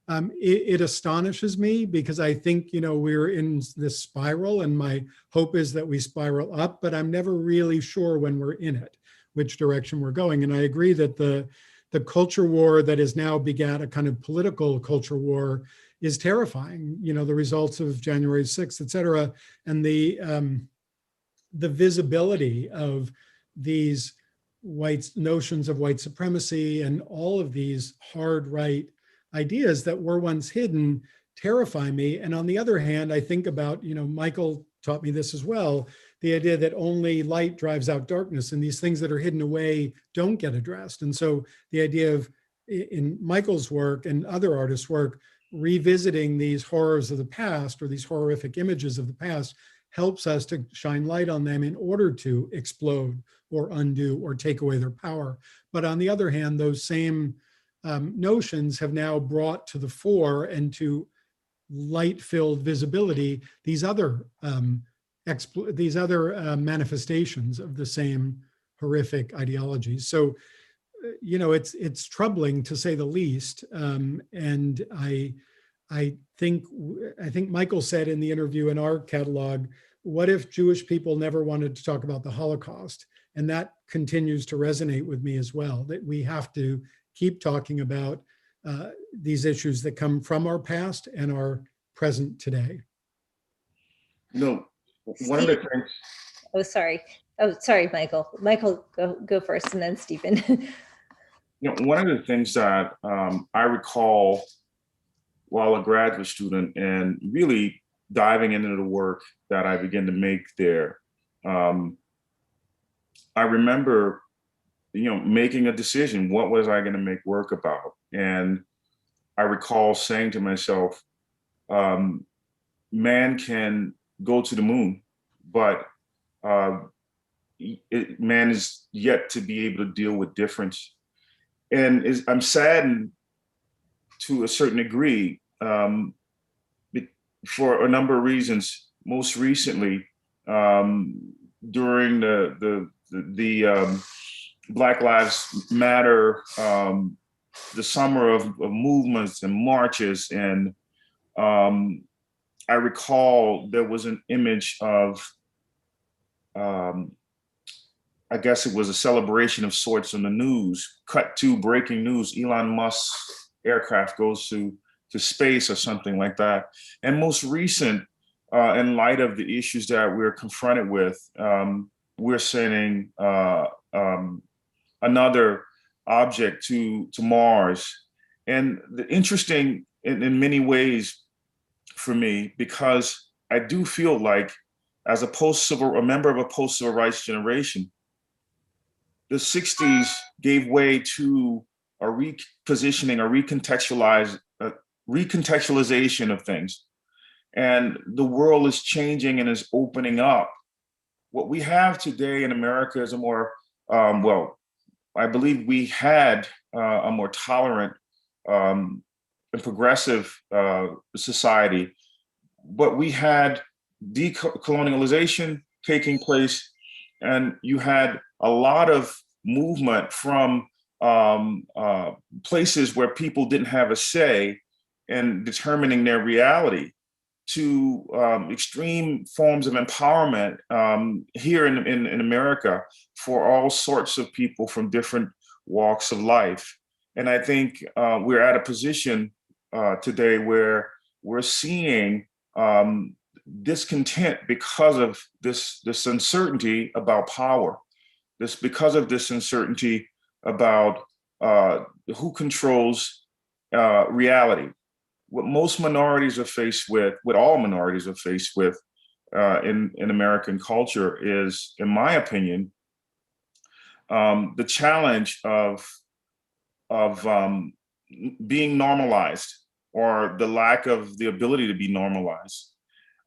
It astonishes me because I think, we're in this spiral, and my hope is that we spiral up, but I'm never really sure when we're in it, which direction we're going. And I agree that the culture war that has now begat a kind of political culture war is terrifying. The results of January 6th, et cetera, and the visibility of these notions of white supremacy and all of these hard right ideas that were once hidden terrify me. And on the other hand, I think about, Michael taught me this as well, the idea that only light drives out darkness, and these things that are hidden away don't get addressed. And so the idea of, in Michael's work and other artists' work, revisiting these horrors of the past or these horrific images of the past helps us to shine light on them in order to explode or undo or take away their power. But on the other hand, those same notions have now brought to the fore and to light-filled visibility these other manifestations of the same horrific ideologies. So, it's troubling to say the least. And I think Michael said in the interview in our catalog, what if Jewish people never wanted to talk about the Holocaust? And that continues to resonate with me as well, that we have to keep talking about these issues that come from our past and our present today. One of the things. Oh, sorry. Oh, sorry, Michael. Michael, go first, and then Stephen. One of the things that I recall while a graduate student and really diving into the work that I began to make there, I remember, making a decision. What was I going to make work about? And I recall saying to myself, man can go to the moon, but man is yet to be able to deal with difference. And I'm saddened to a certain degree for a number of reasons. Most recently, during the Black Lives Matter, the summer of movements and marches, and I recall there was an image of, I guess it was a celebration of sorts on the news, cut to breaking news, Elon Musk's aircraft goes to space or something like that. And most recent, in light of the issues that we're confronted with, we're sending another object to Mars. And the interesting in many ways for me, because I do feel like as a member of a post-civil rights generation, the 60s gave way to a repositioning, a recontextualization of things. And the world is changing and is opening up. What we have today in America is a more, I believe we had a more tolerant and progressive society, but we had decolonialization taking place, and you had a lot of movement from places where people didn't have a say in determining their reality to extreme forms of empowerment here in America for all sorts of people from different walks of life. And I think we're at a position today where we're seeing discontent because of this uncertainty about power, because of this uncertainty about who controls reality. What most minorities are faced with, what all minorities are faced with, in American culture is, in my opinion, the challenge of being normalized, or the lack of the ability to be normalized.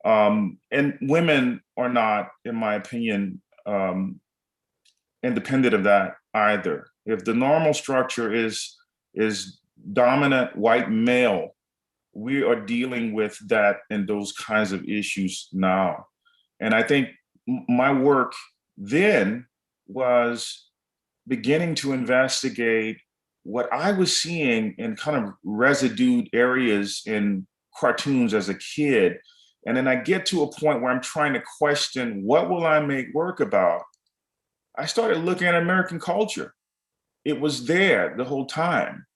And women are not, in my opinion, independent of that either. If the normal structure is dominant white male, we are dealing with that and those kinds of issues now. And I think my work then was beginning to investigate what I was seeing in kind of residued areas in cartoons as a kid. And then I get to a point where I'm trying to question, what will I make work about? I started looking at American culture. It was there the whole time.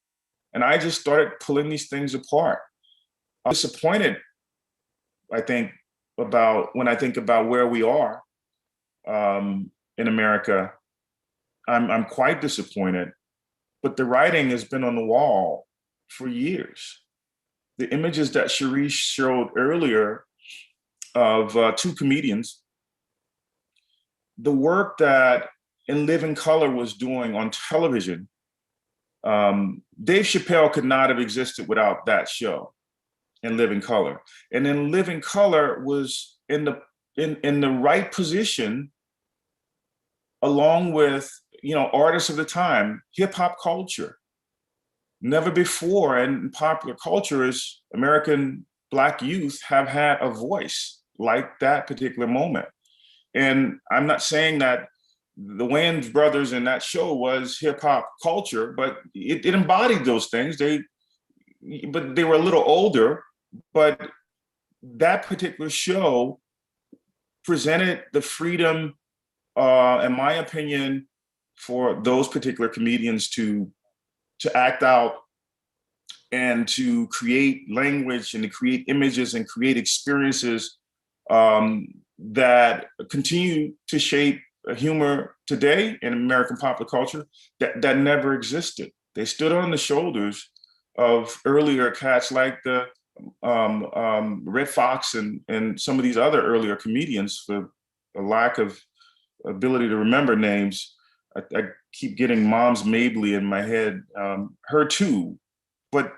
And I just started pulling these things apart. I'm disappointed, I think, when I think about where we are in America. I'm quite disappointed, but the writing has been on the wall for years. The images that Cherise showed earlier of two comedians, the work that In Living Color was doing on television, Dave Chappelle could not have existed without that show, In Living Color. And In Living Color was in the right position, along with, you know, artists of the time, hip hop culture. Never before in popular culture is American Black youth have had a voice like that particular moment. And I'm not saying that the Wayans brothers in that show was hip hop culture, but it embodied those things. But they were a little older, but that particular show presented the freedom, in my opinion, for those particular comedians to act out and to create language and to create images and create experiences that continue to shape humor today in American popular culture that never existed. They stood on the shoulders of earlier cats like the Red Fox and some of these other earlier comedians, for a lack of ability to remember names. I keep getting Moms Mabley in my head, her too. But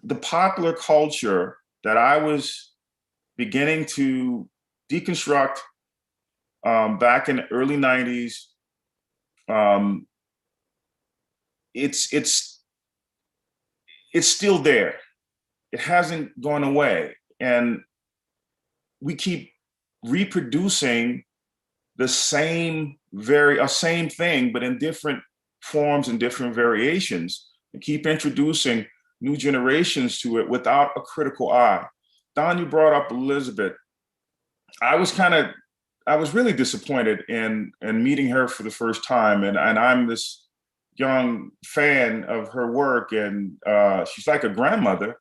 the popular culture that I was beginning to deconstruct back in the early 90s, it's still there. It hasn't gone away. And we keep reproducing the same thing, but in different forms and different variations, and keep introducing new generations to it without a critical eye. Don, you brought up Elizabeth. I was really disappointed in meeting her for the first time, and I'm this young fan of her work, and she's like a grandmother,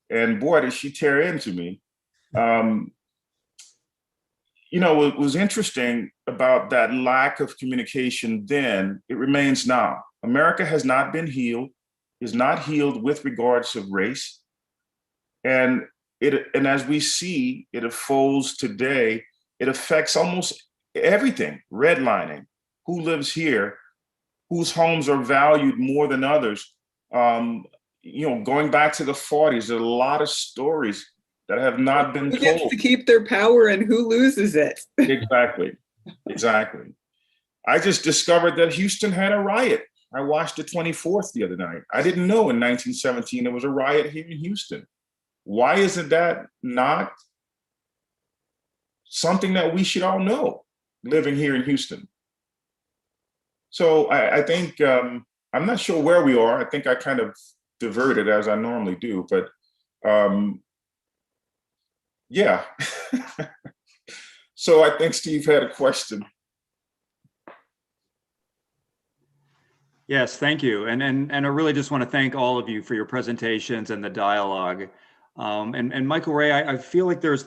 and boy, did she tear into me. You know, what was interesting about that lack of communication then, it remains now. America has not been healed, is not healed with regards to race. And as we see, it unfolds today, it affects almost everything. Redlining, who lives here, whose homes are valued more than others. You know, going back to the 40s, there are a lot of stories that have not been told. Who gets to keep their power and who loses it? Exactly. I just discovered that Houston had a riot. I watched the 24th the other night. I didn't know in 1917 there was a riot here in Houston. Why isn't that not something that we should all know, living here in Houston? So I think, I'm not sure where we are. I think I kind of diverted as I normally do, but yeah. So I think Steve had a question. Yes, thank you. And I really just want to thank all of you for your presentations and the dialogue. And Michael Ray, I feel like there's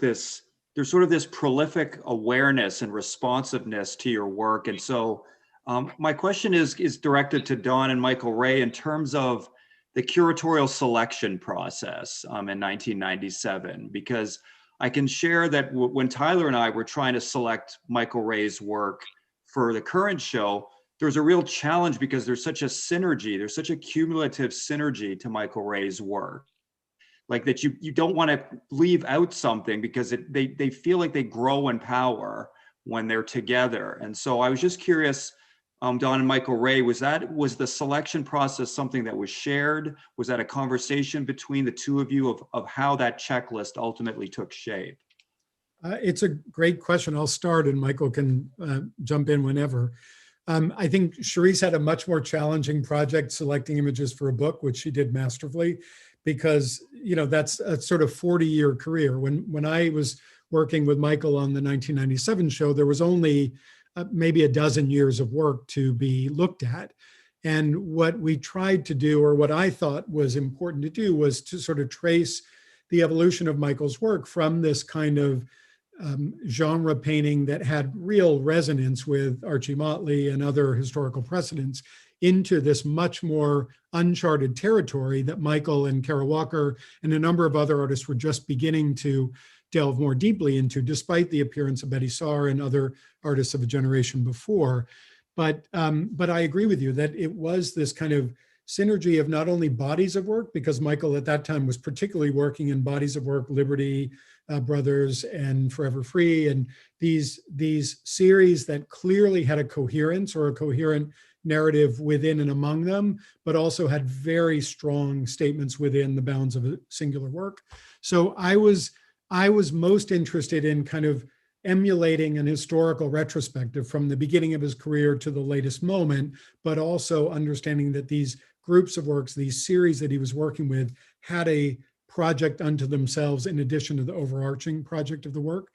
sort of this prolific awareness and responsiveness to your work. And so my question is directed to Don and Michael Ray in terms of the curatorial selection process in 1997, because I can share that when Tyler and I were trying to select Michael Ray's work for the current show, there's a real challenge because there's such a synergy, there's such a cumulative synergy to Michael Ray's work. Like that you don't want to leave out something because they feel like they grow in power when they're together. And so I was just curious, Don and Michael Ray, was the selection process something that was shared? Was that a conversation between the two of you of how that checklist ultimately took shape? It's a great question. I'll start and Michael can jump in whenever. I think Cherise had a much more challenging project selecting images for a book, which she did masterfully, because that's a sort of 40-year career. When I was working with Michael on the 1997 show, there was only maybe a dozen years of work to be looked at. And what we tried to do, or what I thought was important to do, was to sort of trace the evolution of Michael's work from this kind of genre painting that had real resonance with Archie Motley and other historical precedents into this much more uncharted territory that Michael and Kara Walker and a number of other artists were just beginning to delve more deeply into, despite the appearance of Betty Saar and other artists of a generation before. But I agree with you that it was this kind of synergy of not only bodies of work, because Michael at that time was particularly working in bodies of work, Liberty Brothers and Forever Free, and these series that clearly had a coherence or a coherent narrative within and among them, but also had very strong statements within the bounds of a singular work. So I was most interested in kind of emulating an historical retrospective from the beginning of his career to the latest moment, but also understanding that these groups of works, these series that he was working with, had a project unto themselves in addition to the overarching project of the work.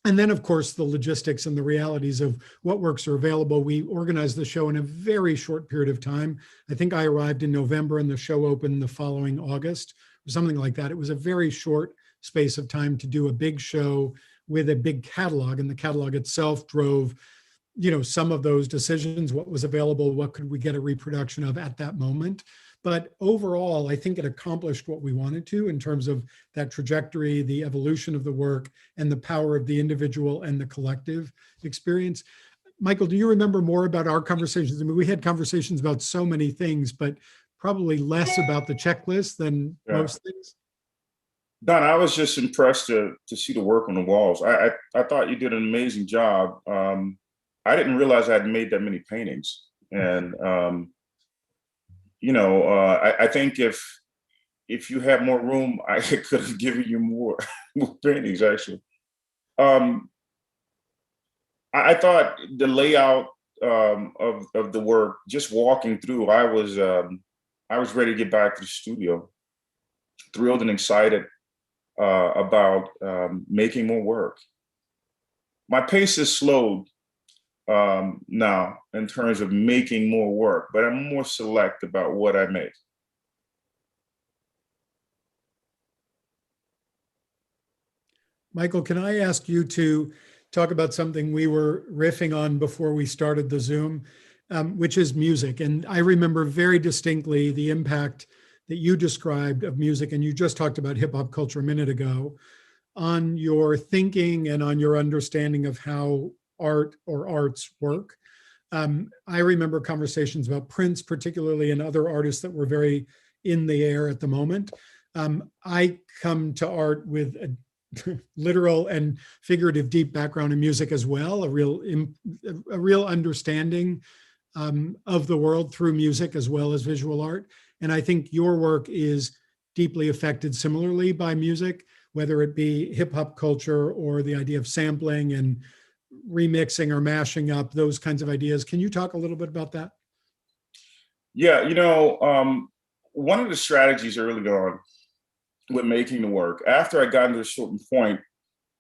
And then, of course, the logistics and the realities of what works are available. We organized the show in a very short period of time. I think I arrived in November and the show opened the following August or something like that. It was a very short space of time to do a big show with a big catalog, and the catalog itself drove, some of those decisions, what was available, what could we get a reproduction of at that moment. But overall, I think it accomplished what we wanted to in terms of that trajectory, the evolution of the work, and the power of the individual and the collective experience. Michael, do you remember more about our conversations? I mean, we had conversations about so many things, but probably less about the checklist than most things. Don, I was just impressed to see the work on the walls. I thought you did an amazing job. I didn't realize I had made that many paintings. And, I think if you had more room, I could have given you more paintings, actually. I thought the layout of the work, just walking through, I was ready to get back to the studio, thrilled and excited about making more work. My pace is slowed now in terms of making more work, but I'm more select about what I make. Michael, can I ask you to talk about something we were riffing on before we started the Zoom, which is music. And I remember very distinctly the impact that you described of music, and you just talked about hip hop culture a minute ago, on your thinking and on your understanding of how art or arts work. I remember conversations about Prince particularly and other artists that were very in the air at the moment. I come to art with a literal and figurative deep background in music as well, a real understanding of the world through music as well as visual art. And I think your work is deeply affected similarly by music, whether it be hip hop culture or the idea of sampling and remixing or mashing up, those kinds of ideas. Can you talk a little bit about that? Yeah, one of the strategies early on with making the work, after I got to a certain point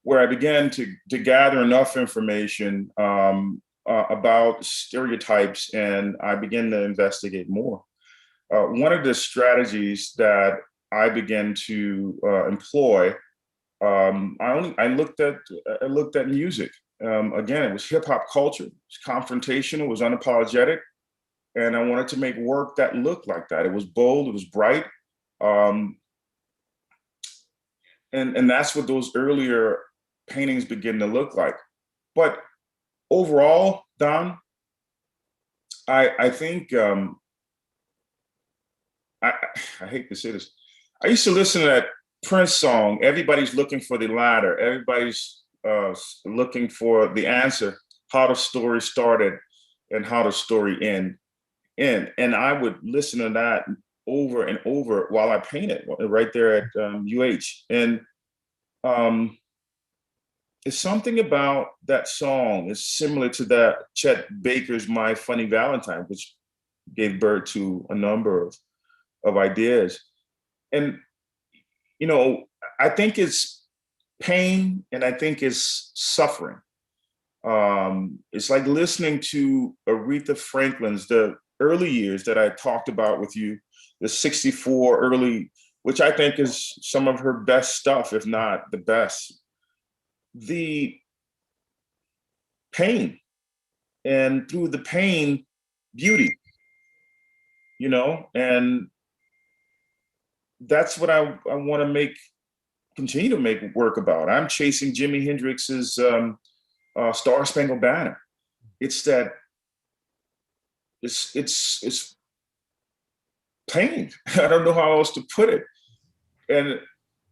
where I began to gather enough information about stereotypes, and I began to investigate more. One of the strategies that I began to employ, I looked at music. Again, it was hip hop culture. It was confrontational. It was unapologetic, and I wanted to make work that looked like that. It was bold. It was bright. And that's what those earlier paintings begin to look like. But overall, Don, I think, I hate to say this, I used to listen to that Prince song, Everybody's Looking for the Ladder, everybody's looking for the answer, how the story started and how the story end. And I would listen to that over and over while I painted right there at UH. And it's something about that song. It's similar to that Chet Baker's My Funny Valentine, which gave birth to a number of ideas. And, you know, I think it's pain and I think it's suffering. It's like listening to Aretha Franklin's, the early years that I talked about with you, the 64 early, which I think is some of her best stuff, if not the best. The pain, and through the pain, beauty, you know, and that's what I want to continue to make work about. I'm chasing Jimi Hendrix's Star Spangled Banner. It's that, it's pain. I don't know how else to put it. And,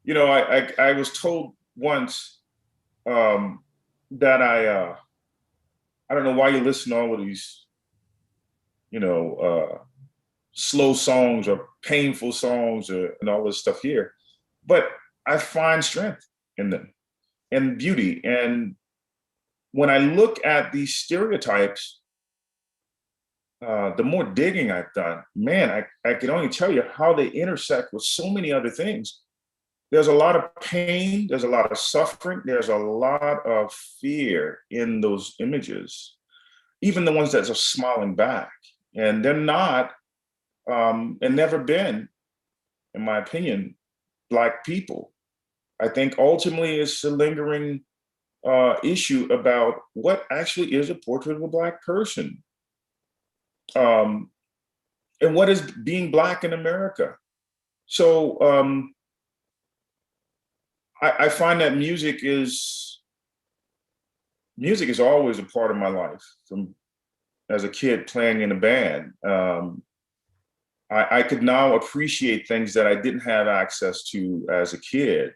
you know, I was told once that I don't know why you listen to all of these, you know, slow songs or painful songs and all this stuff here, but I find strength in them and beauty. And when I look at these stereotypes, the more digging I've done, man, I can only tell you how they intersect with so many other things. There's a lot of pain, there's a lot of suffering, there's a lot of fear in those images, even the ones that are smiling back. And they're not, and never been, in my opinion, Black people. I think ultimately it's a lingering issue about what actually is a portrait of a Black person. And what is being Black in America. So I find that music is always a part of my life. From as a kid playing in a band, I could now appreciate things that I didn't have access to as a kid.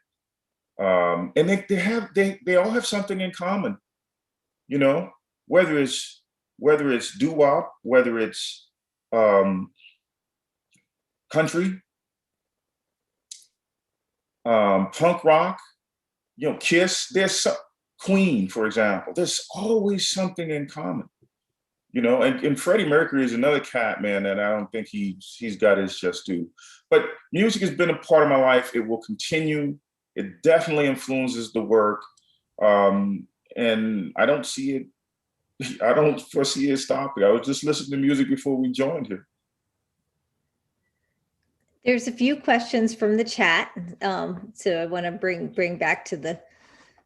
And they all have something in common, you know, whether it's doo-wop, whether it's country, punk rock, you know, Kiss, Queen, for example, there's always something in common, you know, and Freddie Mercury is another cat, man, that I don't think he's got his just due. But music has been a part of my life. It will continue. It definitely influences the work. And I don't foresee it stopping. I was just listening to music before we joined here. There's a few questions from the chat, so I want to bring back to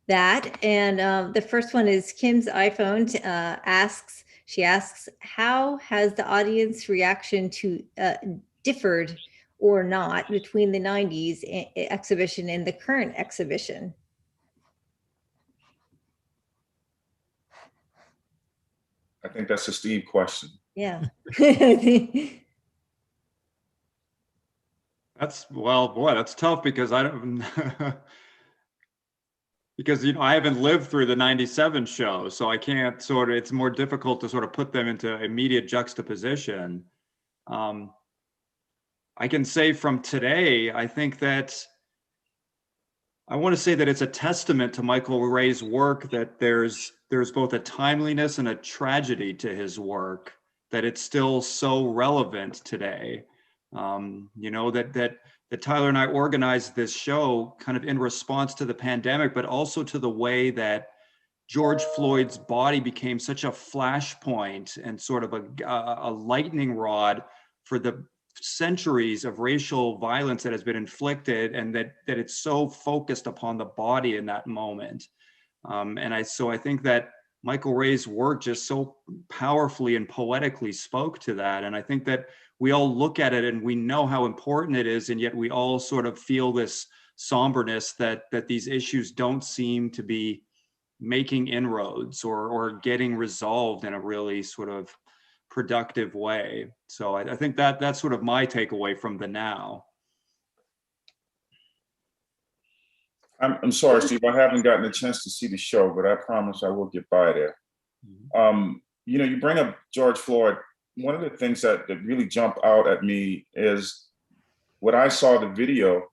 that. And the first one is Kim's iPhone asks, how has the audience reaction to differed or not between the 90s exhibition and the current exhibition? I think that's a Steve question. Yeah. That's tough because I don't, because, you know, I haven't lived through the 97 show, so I can't it's more difficult to sort of put them into immediate juxtaposition. I can say from today, I think that I want to say that it's a testament to Michael Ray's work that there's both a timeliness and a tragedy to his work, that it's still so relevant today. You know, that Tyler and I organized this show kind of in response to the pandemic, but also to the way that George Floyd's body became such a flashpoint and sort of a lightning rod for the centuries of racial violence that has been inflicted, and that it's so focused upon the body in that moment. So I think that Michael Ray's work just so powerfully and poetically spoke to that. And I think that we all look at it and we know how important it is, and yet we all sort of feel this somberness that these issues don't seem to be making inroads or getting resolved in a really sort of productive way. So I think that's sort of my takeaway from the now. I'm sorry, Steve, I haven't gotten a chance to see the show, but I promise I will get by there. You know, you bring up George Floyd. One of the things that really jump out at me is when I saw the video,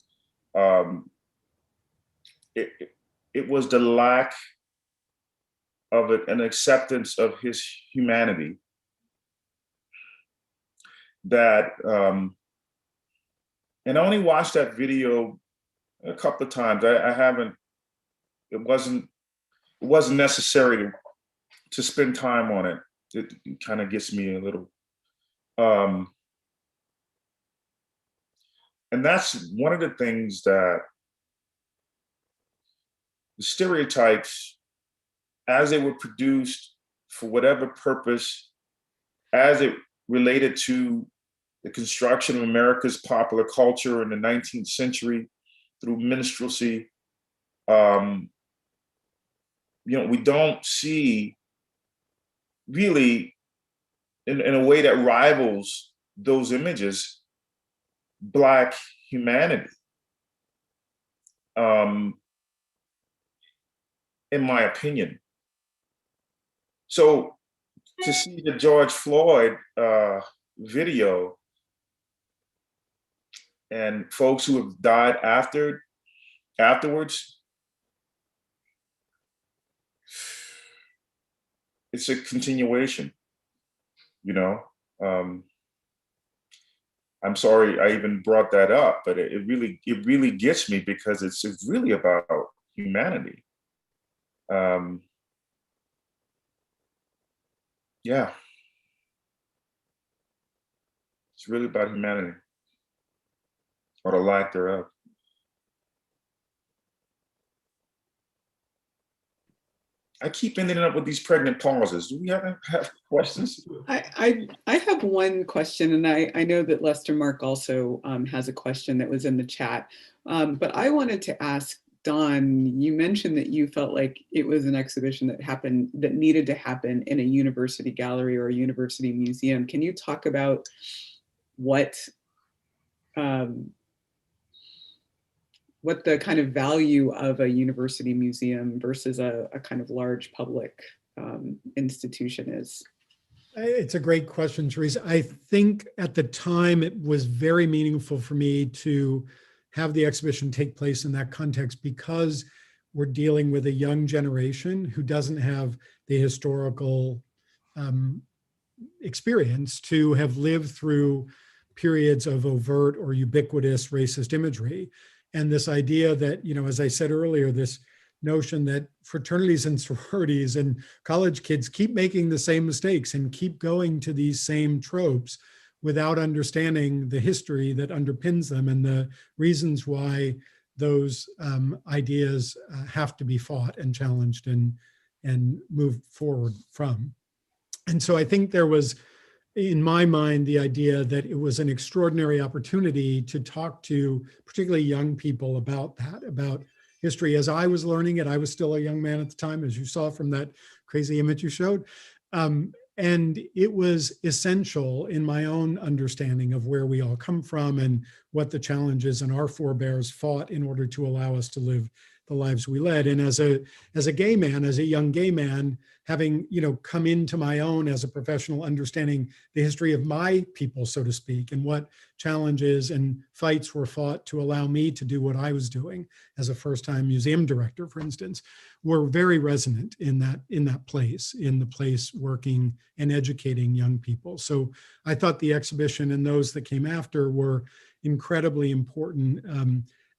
it was the lack of an acceptance of his humanity that, and I only watched that video a couple of times. I haven't, it wasn't necessary to spend time on it. It kind of gets me a little, and that's one of the things that the stereotypes, as they were produced for whatever purpose, as it related to the construction of America's popular culture in the 19th century through minstrelsy, you know, we don't see really in a way that rivals those images, Black humanity, in my opinion. So to see the George Floyd video and folks who have died afterwards, it's a continuation, you know. I'm sorry I even brought that up, but it really gets me because it's really about humanity. Yeah, it's really about humanity, or the lack thereof. I keep ending up with these pregnant pauses. Do we have questions? I have one question, and I know that Lester Mark also has a question that was in the chat. But I wanted to ask Don, you mentioned that you felt like it was an exhibition that needed to happen in a university gallery or a university museum. Can you talk about what the kind of value of a university museum versus a kind of large public institution is? It's a great question, Cherise. I think at the time it was very meaningful for me to have the exhibition take place in that context because we're dealing with a young generation who doesn't have the historical experience to have lived through periods of overt or ubiquitous racist imagery. And this idea that, you know, as I said earlier, this notion that fraternities and sororities and college kids keep making the same mistakes and keep going to these same tropes without understanding the history that underpins them and the reasons why those ideas have to be fought and challenged and moved forward from. And so I think there was, in my mind, the idea that it was an extraordinary opportunity to talk to particularly young people about that, about history. As I was learning it, I was still a young man at the time, as you saw from that crazy image you showed. And it was essential in my own understanding of where we all come from and what the challenges and our forebears fought in order to allow us to live the lives we led. And as a gay man, as a young gay man, having, you know, come into my own as a professional, understanding the history of my people, so to speak, and what challenges and fights were fought to allow me to do what I was doing as a first-time museum director, for instance, were very resonant in the place working and educating young people. So I thought the exhibition and those that came after were incredibly important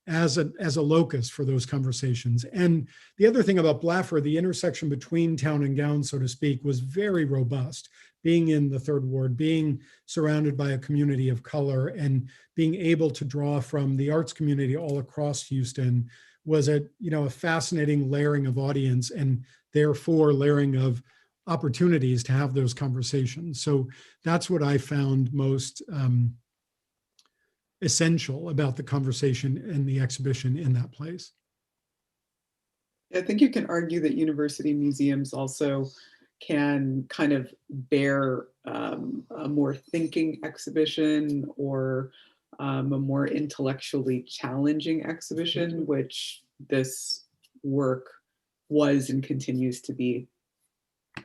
as a locus for those conversations. And the other thing about Blaffer, the intersection between town and gown, so to speak, was very robust. Being in the Third Ward, being surrounded by a community of color, and being able to draw from the arts community all across Houston was a fascinating layering of audience and therefore layering of opportunities to have those conversations. So that's what I found most essential about the conversation and the exhibition in that place. I think you can argue that university museums also can kind of bear a more thinking exhibition or a more intellectually challenging exhibition, which this work was and continues to be.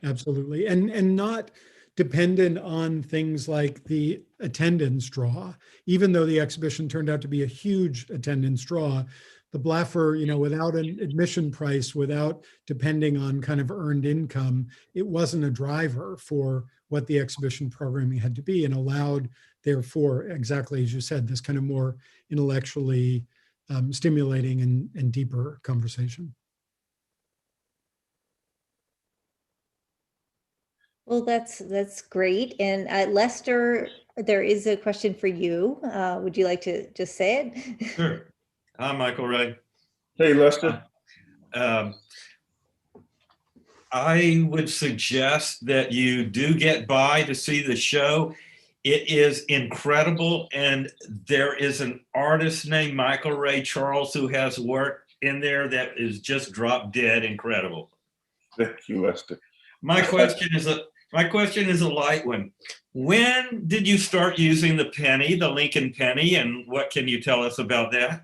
Absolutely. And not dependent on things like the attendance draw. Even though the exhibition turned out to be a huge attendance draw, the Blaffer, without an admission price, without depending on kind of earned income, it wasn't a driver for what the exhibition programming had to be, and allowed, therefore, exactly as you said, this kind of more intellectually stimulating and deeper conversation. Well, that's great. And Lester, there is a question for you. Would you like to just say it? Sure. Hi, Michael Ray. Hey, Lester. I would suggest that you do get by to see the show. It is incredible. And there is an artist named Michael Ray Charles who has work in there that is just drop dead incredible. Thank you, Lester. My question is a light one. When did you start using the penny, the Lincoln penny, and what can you tell us about that?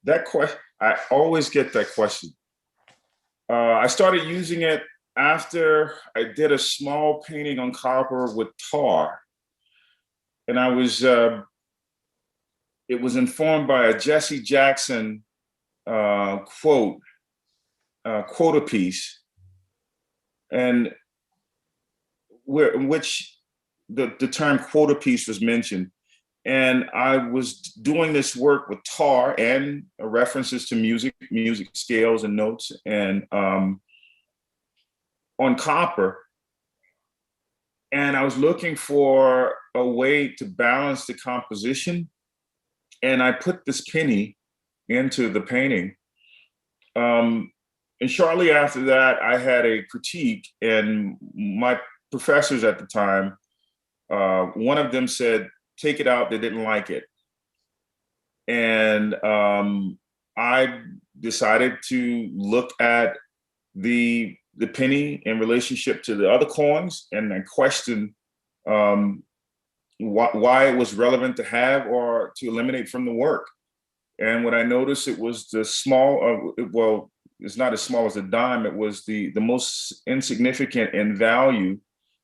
That question, I always get that question. I started using it after I did a small painting on copper with tar. And I was, it was informed by a Jesse Jackson quota piece, and in which the term quota piece was mentioned. And I was doing this work with tar and references to music scales and notes, and on copper. And I was looking for a way to balance the composition. And I put this penny into the painting. And shortly after that, I had a critique, and my professors at the time, one of them said, take it out, they didn't like it. And I decided to look at the penny in relationship to the other coins, and I questioned why it was relevant to have or to eliminate from the work. And when I noticed it was the small, well, it's not as small as a dime, it was the most insignificant in value,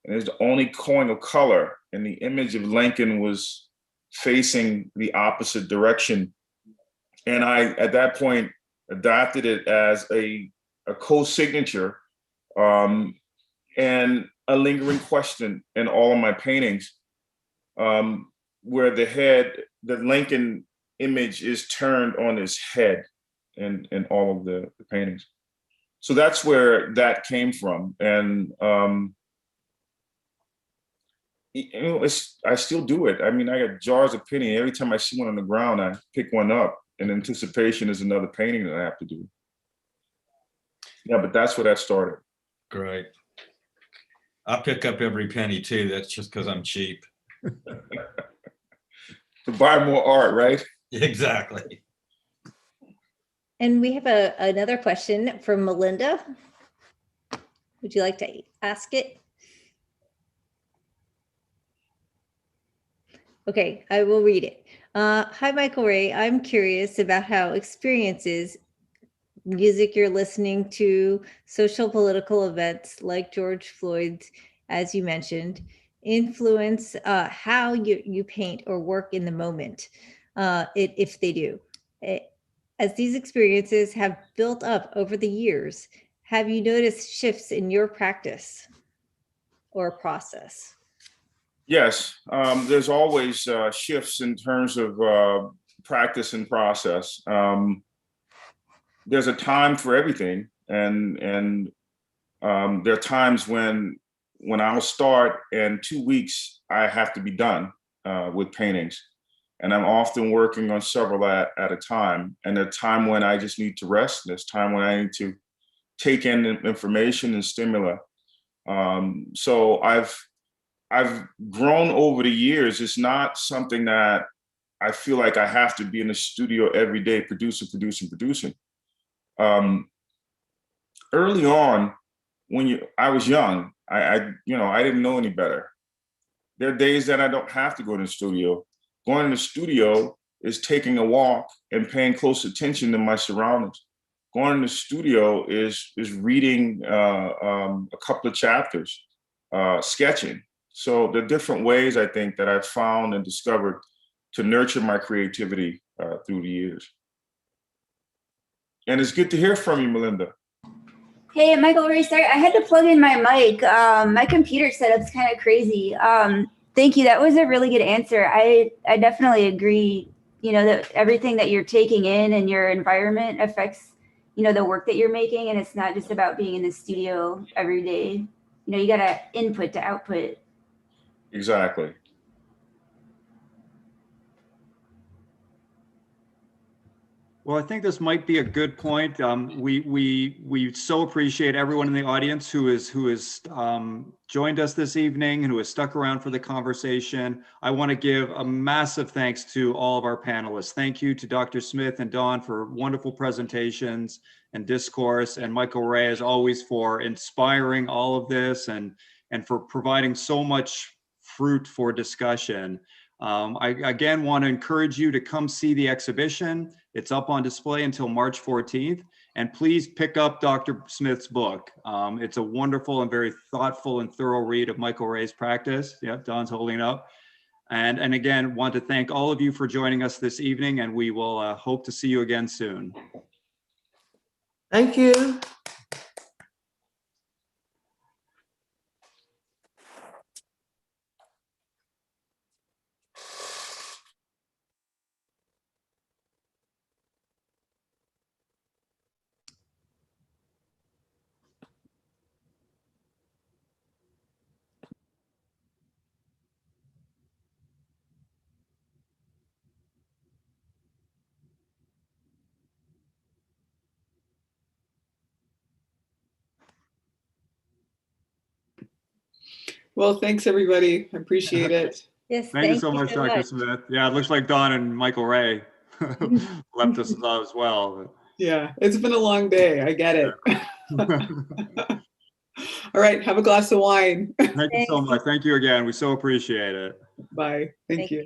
and it's the only coin of color, and the image of Lincoln was facing the opposite direction. And I, at that point, adopted it as a co-signature and a lingering question in all of my paintings, where the Lincoln image is turned on his head in all of the paintings. So that's where that came from. And I still do it. I mean, I got jars of penny. Every time I see one on the ground, I pick one up, and anticipation is another painting that I have to do. Yeah, but that's where that started. Great. I pick up every penny too. That's just because I'm cheap. To buy more art, right? Exactly. And we have another question from Melinda. Would you like to ask it? Okay, I will read it. Hi, Michael Ray. I'm curious about how experiences, music you're listening to, social political events like George Floyd's, as you mentioned, influence how you paint or work in the moment, if they do. As these experiences have built up over the years, have you noticed shifts in your practice or process? Yes, there's always shifts in terms of practice and process. There's a time for everything, and there are times when I'll start and 2 weeks I have to be done with paintings, and I'm often working on several at a time. And there's time when I just need to rest. There's time when I need to take in information and stimuli. So I've grown over the years. It's not something that I feel like I have to be in the studio every day producing. Early on, when I was young, I didn't know any better. There are days that I don't have to go to the studio. Going to the studio is taking a walk and paying close attention to my surroundings. Going to the studio is reading a couple of chapters, sketching. So the different ways I think that I've found and discovered to nurture my creativity through the years. And it's good to hear from you, Melinda. Hey, Michael Ray, sorry, I had to plug in my mic. My computer setup's kind of crazy. Thank you. That was a really good answer. I definitely agree, that everything that you're taking in and your environment affects, the work that you're making. And it's not just about being in the studio every day. You got to input to output. Exactly. Well, I think this might be a good point. We so appreciate everyone in the audience who has joined us this evening and who has stuck around for the conversation. I want to give a massive thanks to all of our panelists. Thank you to Dr. Smith and Don for wonderful presentations and discourse, and Michael Ray, as always, for inspiring all of this and for providing so much fruit for discussion. I again want to encourage you to come see the exhibition. It's up on display until March 14th. And please pick up Dr. Smith's book. It's a wonderful and very thoughtful and thorough read of Michael Ray's practice. Yep, Don's holding it up. And again, want to thank all of you for joining us this evening, and we will hope to see you again soon. Thank you. Well, thanks, everybody. I appreciate it. Yes, Thank you so much, Dr. Smith. Yeah, it looks like Don and Michael Ray left us as well. Yeah, it's been a long day. I get it. All right, have a glass of wine. Thank you so much. Thank you again. We so appreciate it. Bye. Thank you.